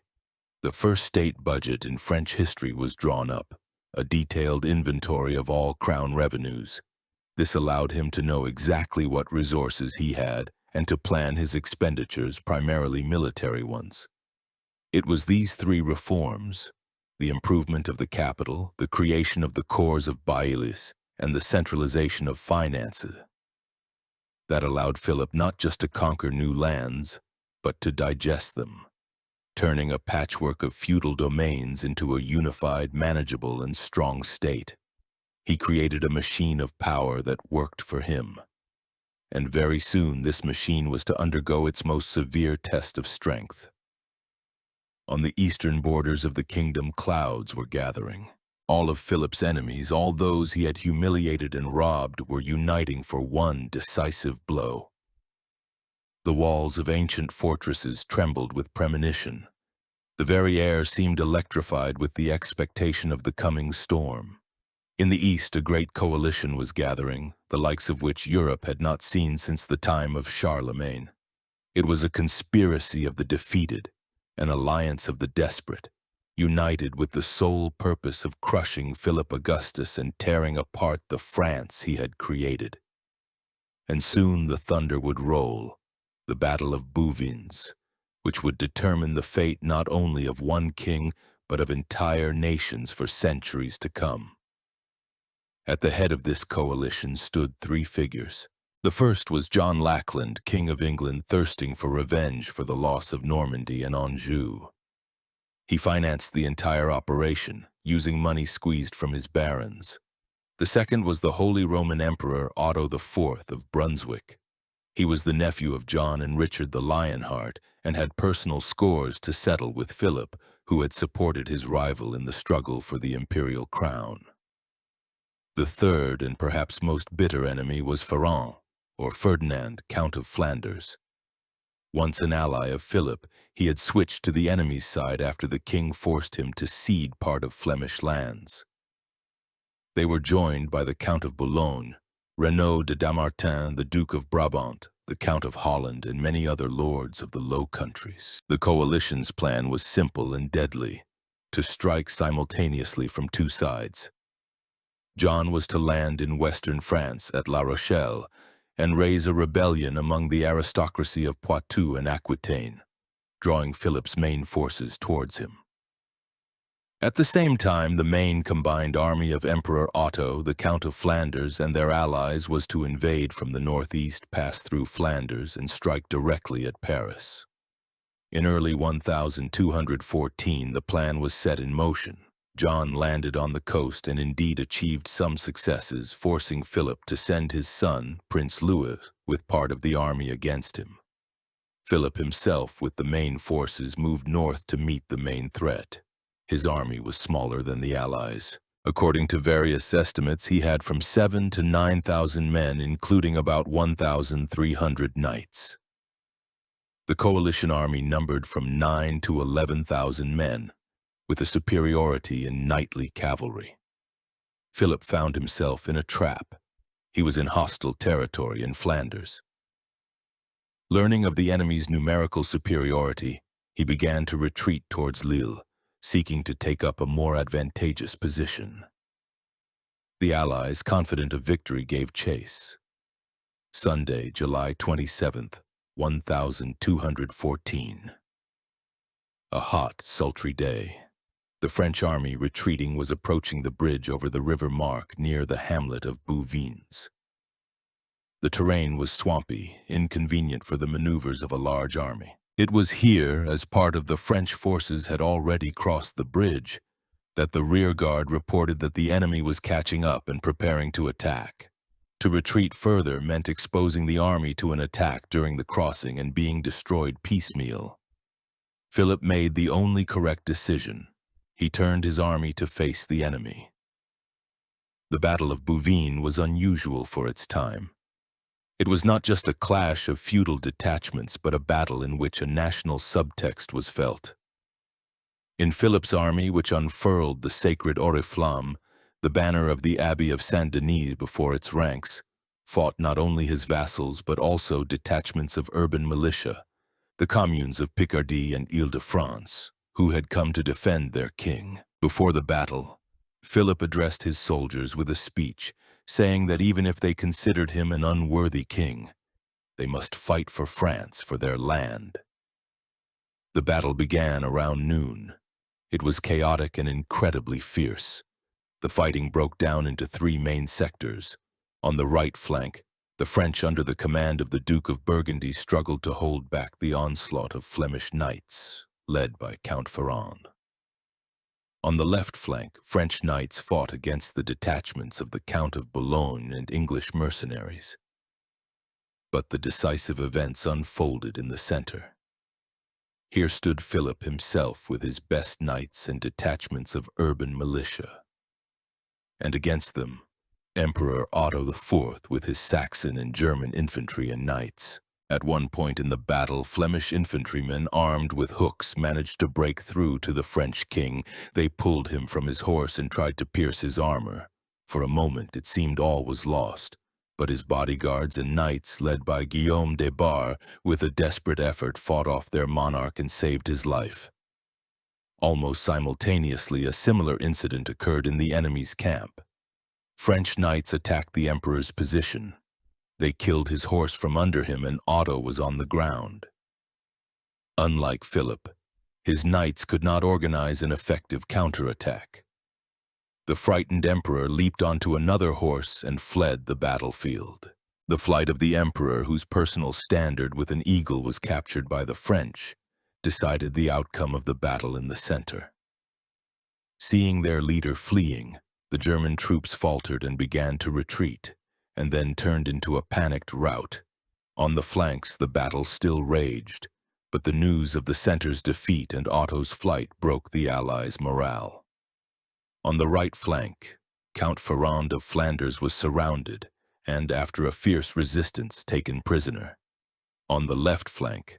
the first state budget in French history was drawn up, a detailed inventory of all crown revenues. This allowed him to know exactly what resources he had and to plan his expenditures, primarily military ones. It was these three reforms, the improvement of the capital, the creation of the corps of baillis, and the centralization of finances, that allowed Philip not just to conquer new lands, but to digest them, turning a patchwork of feudal domains into a unified, manageable, and strong state. He created a machine of power that worked for him. And very soon this machine was to undergo its most severe test of strength. On the eastern borders of the kingdom, clouds were gathering. All of Philip's enemies, all those he had humiliated and robbed, were uniting for one decisive blow. The walls of ancient fortresses trembled with premonition. The very air seemed electrified with the expectation of the coming storm. In the east, a great coalition was gathering, the likes of which Europe had not seen since the time of Charlemagne. It was a conspiracy of the defeated, an alliance of the desperate, united with the sole purpose of crushing Philip Augustus and tearing apart the France he had created. And soon the thunder would roll, the Battle of Bouvines, which would determine the fate not only of one king, but of entire nations for centuries to come. At the head of this coalition stood three figures. The first was John Lackland, King of England, thirsting for revenge for the loss of Normandy and Anjou. He financed the entire operation, using money squeezed from his barons. The second was the Holy Roman Emperor Otto IV of Brunswick. He was the nephew of John and Richard the Lionheart and had personal scores to settle with Philip, who had supported his rival in the struggle for the imperial crown. The third and perhaps most bitter enemy was Ferrand, or Ferdinand, Count of Flanders. Once an ally of Philip, he had switched to the enemy's side after the king forced him to cede part of Flemish lands. They were joined by the Count of Boulogne, Renaud de Damartin, the Duke of Brabant, the Count of Holland, and many other lords of the Low Countries. The coalition's plan was simple and deadly, to strike simultaneously from two sides. John was to land in western France at La Rochelle and raise a rebellion among the aristocracy of Poitou and Aquitaine, drawing Philip's main forces towards him. At the same time, the main combined army of Emperor Otto, the Count of Flanders, and their allies was to invade from the northeast, pass through Flanders, and strike directly at Paris. In early 1214, the plan was set in motion. John landed on the coast and indeed achieved some successes, forcing Philip to send his son, Prince Louis, with part of the army against him. Philip himself, with the main forces, moved north to meet the main threat. His army was smaller than the Allies. According to various estimates, he had from 7,000 to 9,000 men, including about 1,300 knights. The coalition army numbered from 9,000 to 11,000 men, with a superiority in knightly cavalry. Philip found himself in a trap. He was in hostile territory in Flanders. Learning of the enemy's numerical superiority, he began to retreat towards Lille, seeking to take up a more advantageous position. The Allies, confident of victory, gave chase. Sunday, July 27th, 1214. A hot, sultry day. The French army retreating was approaching the bridge over the river Marque near the hamlet of Bouvines. The terrain was swampy, inconvenient for the maneuvers of a large army. It was here, as part of the French forces had already crossed the bridge, that the rearguard reported that the enemy was catching up and preparing to attack. To retreat further meant exposing the army to an attack during the crossing and being destroyed piecemeal. Philip made the only correct decision. He turned his army to face the enemy. The Battle of Bouvines was unusual for its time. It was not just a clash of feudal detachments, but a battle in which a national subtext was felt. In Philip's army, which unfurled the sacred oriflamme, The banner of the Abbey of Saint-Denis before its ranks fought not only his vassals but also detachments of urban militia, the communes of Picardy and Ile-de-France, who had come to defend their king. Before the battle, Philip addressed his soldiers with a speech, saying that even if they considered him an unworthy king, they must fight for France, for their land. The battle began around noon. It was chaotic and incredibly fierce. The fighting broke down into three main sectors. On the right flank, the French under the command of the Duke of Burgundy struggled to hold back the onslaught of Flemish knights, led by Count Ferrand. On the left flank, French knights fought against the detachments of the Count of Boulogne and English mercenaries. But the decisive events unfolded in the center. Here stood Philip himself with his best knights and detachments of urban militia. And against them, Emperor Otto IV with his Saxon and German infantry and knights. At one point in the battle, Flemish infantrymen armed with hooks managed to break through to the French king. They pulled him from his horse and tried to pierce his armor. For a moment it seemed all was lost, but his bodyguards and knights, led by Guillaume de Bar, with a desperate effort fought off their monarch and saved his life. Almost simultaneously, a similar incident occurred in the enemy's camp. French knights attacked the emperor's position. They killed his horse from under him and Otto was on the ground. Unlike Philip, his knights could not organize an effective counterattack. The frightened emperor leaped onto another horse and fled the battlefield. The flight of the emperor, whose personal standard with an eagle was captured by the French, decided the outcome of the battle in the center. Seeing their leader fleeing, the German troops faltered and began to retreat, and then turned into a panicked rout. On the flanks, the battle still raged, but the news of the center's defeat and Otto's flight broke the Allies' morale. On the right flank, Count Ferrand of Flanders was surrounded and, after a fierce resistance, taken prisoner. On the left flank,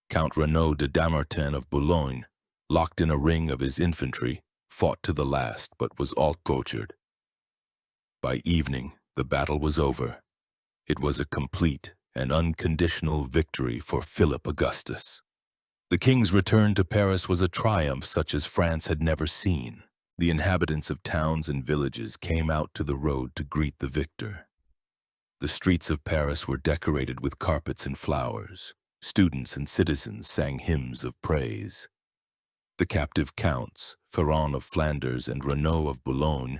Count Hainault de Damartin of Boulogne, locked in a ring of his infantry, fought to the last but was outbutchered. By evening, the battle was over. It was a complete and unconditional victory for Philip Augustus. The king's return to Paris was a triumph such as France had never seen. The inhabitants of towns and villages came out to the road to greet the victor. The streets of Paris were decorated with carpets and flowers. Students and citizens sang hymns of praise. The captive counts, Ferrand of Flanders and Hainault of Boulogne,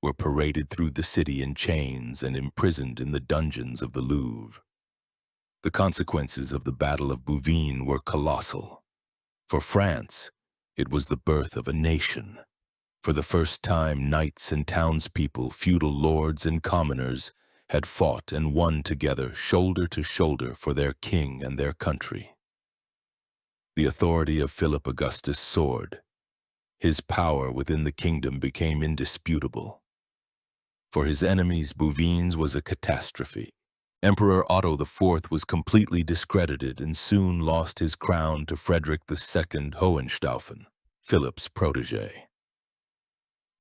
were paraded through the city in chains and imprisoned in the dungeons of the Louvre. The consequences of the Battle of Bouvines were colossal. For France, it was the birth of a nation. For the first time, knights and townspeople, feudal lords and commoners, had fought and won together, shoulder to shoulder, for their king and their country. The authority of Philip Augustus soared. His power within the kingdom became indisputable. For his enemies, Bouvines was a catastrophe. Emperor Otto IV was completely discredited and soon lost his crown to Frederick II Hohenstaufen, Philip's protégé.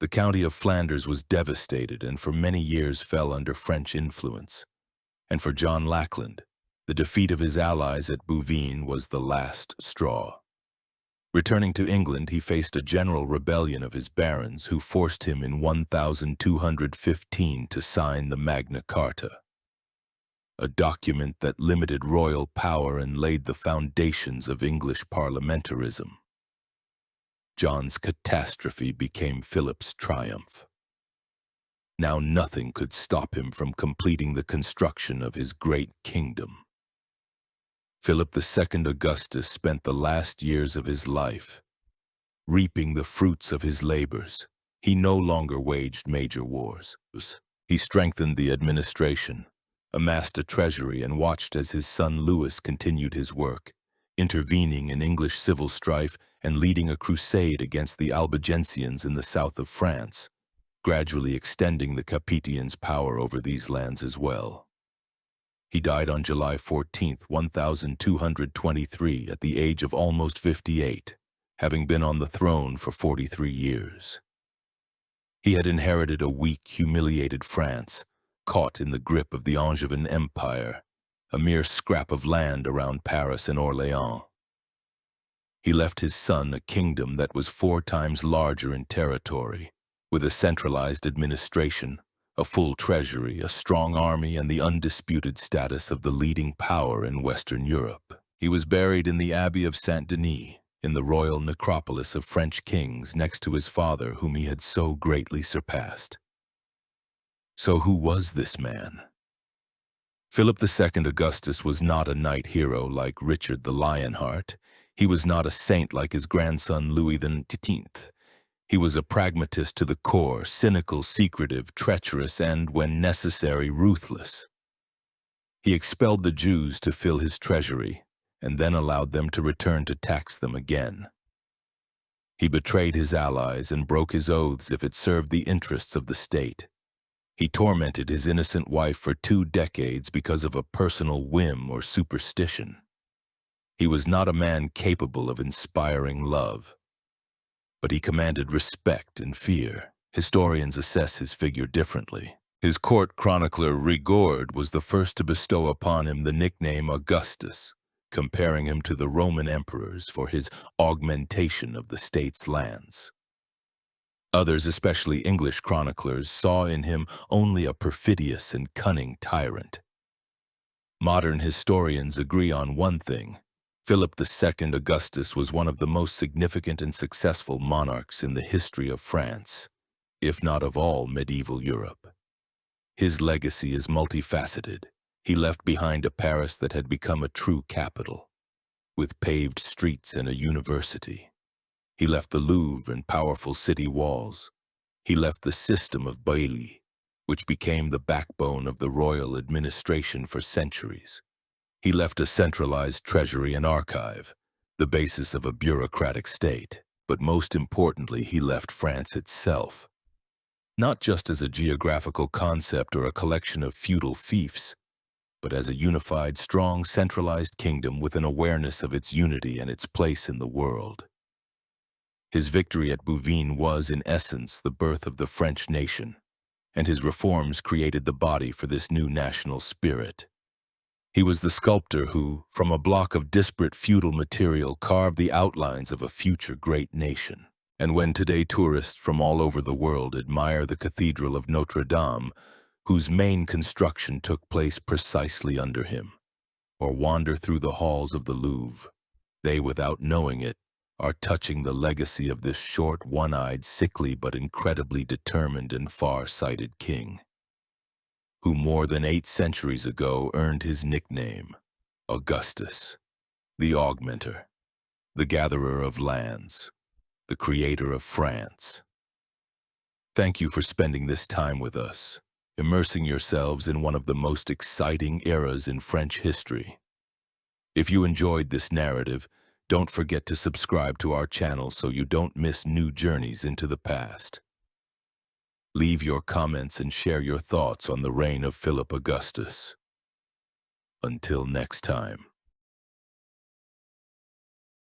The county of Flanders was devastated and for many years fell under French influence. And for John Lackland, the defeat of his allies at Bouvines was the last straw. Returning to England, he faced a general rebellion of his barons who forced him in 1215 to sign the Magna Carta, a document that limited royal power and laid the foundations of English parliamentarism. John's catastrophe became Philip's triumph. Now nothing could stop him from completing the construction of his great kingdom. Philip II Augustus spent the last years of his life reaping the fruits of his labors. He no longer waged major wars. He strengthened the administration, amassed a treasury, and watched as his son Louis continued his work, intervening in English civil strife and leading a crusade against the Albigensians in the south of France, gradually extending the Capetians' power over these lands as well. He died on July 14, 1223, at the age of almost 58, having been on the throne for 43 years. He had inherited a weak, humiliated France, caught in the grip of the Angevin Empire, a mere scrap of land around Paris and Orléans. He left his son a kingdom that was 4 times larger in territory, with a centralized administration, a full treasury, a strong army, and the undisputed status of the leading power in Western Europe. He was buried in the Abbey of Saint-Denis, in the royal necropolis of French kings, next to his father, whom he had so greatly surpassed. So who was this man? Philip II Augustus was not a knight hero like Richard the Lionheart. He was not a saint like his grandson Louis XIII. He was a pragmatist to the core, cynical, secretive, treacherous, and, when necessary, ruthless. He expelled the Jews to fill his treasury, and then allowed them to return to tax them again. He betrayed his allies and broke his oaths if it served the interests of the state. He tormented his innocent wife for 2 decades because of a personal whim or superstition. He was not a man capable of inspiring love, but he commanded respect and fear. Historians assess his figure differently. His court chronicler Gaillard was the first to bestow upon him the nickname Augustus, comparing him to the Roman emperors for his augmentation of the state's lands. Others, especially English chroniclers, saw in him only a perfidious and cunning tyrant. Modern historians agree on one thing: Philip II Augustus was one of the most significant and successful monarchs in the history of France, if not of all medieval Europe. His legacy is multifaceted. He left behind a Paris that had become a true capital, with paved streets and a university. He left the Louvre and powerful city walls. He left the system of bailli, which became the backbone of the royal administration for centuries. He left a centralized treasury and archive, the basis of a bureaucratic state. But most importantly, he left France itself, not just as a geographical concept or a collection of feudal fiefs, but as a unified, strong, centralized kingdom with an awareness of its unity and its place in the world. His victory at Bouvines was, in essence, the birth of the French nation, and his reforms created the body for this new national spirit. He was the sculptor who, from a block of disparate feudal material, carved the outlines of a future great nation. And when today tourists from all over the world admire the Cathedral of Notre Dame, whose main construction took place precisely under him, or wander through the halls of the Louvre, they, without knowing it, are touching the legacy of this short, one-eyed, sickly but incredibly determined and far-sighted king, who more than 8 centuries ago earned his nickname, Augustus, the augmenter, the gatherer of lands, the creator of France. Thank you for spending this time with us, immersing yourselves in one of the most exciting eras in French history. If you enjoyed this narrative, don't forget to subscribe to our channel so you don't miss new journeys into the past. Leave your comments and share your thoughts on the reign of Philip Augustus. Until next time.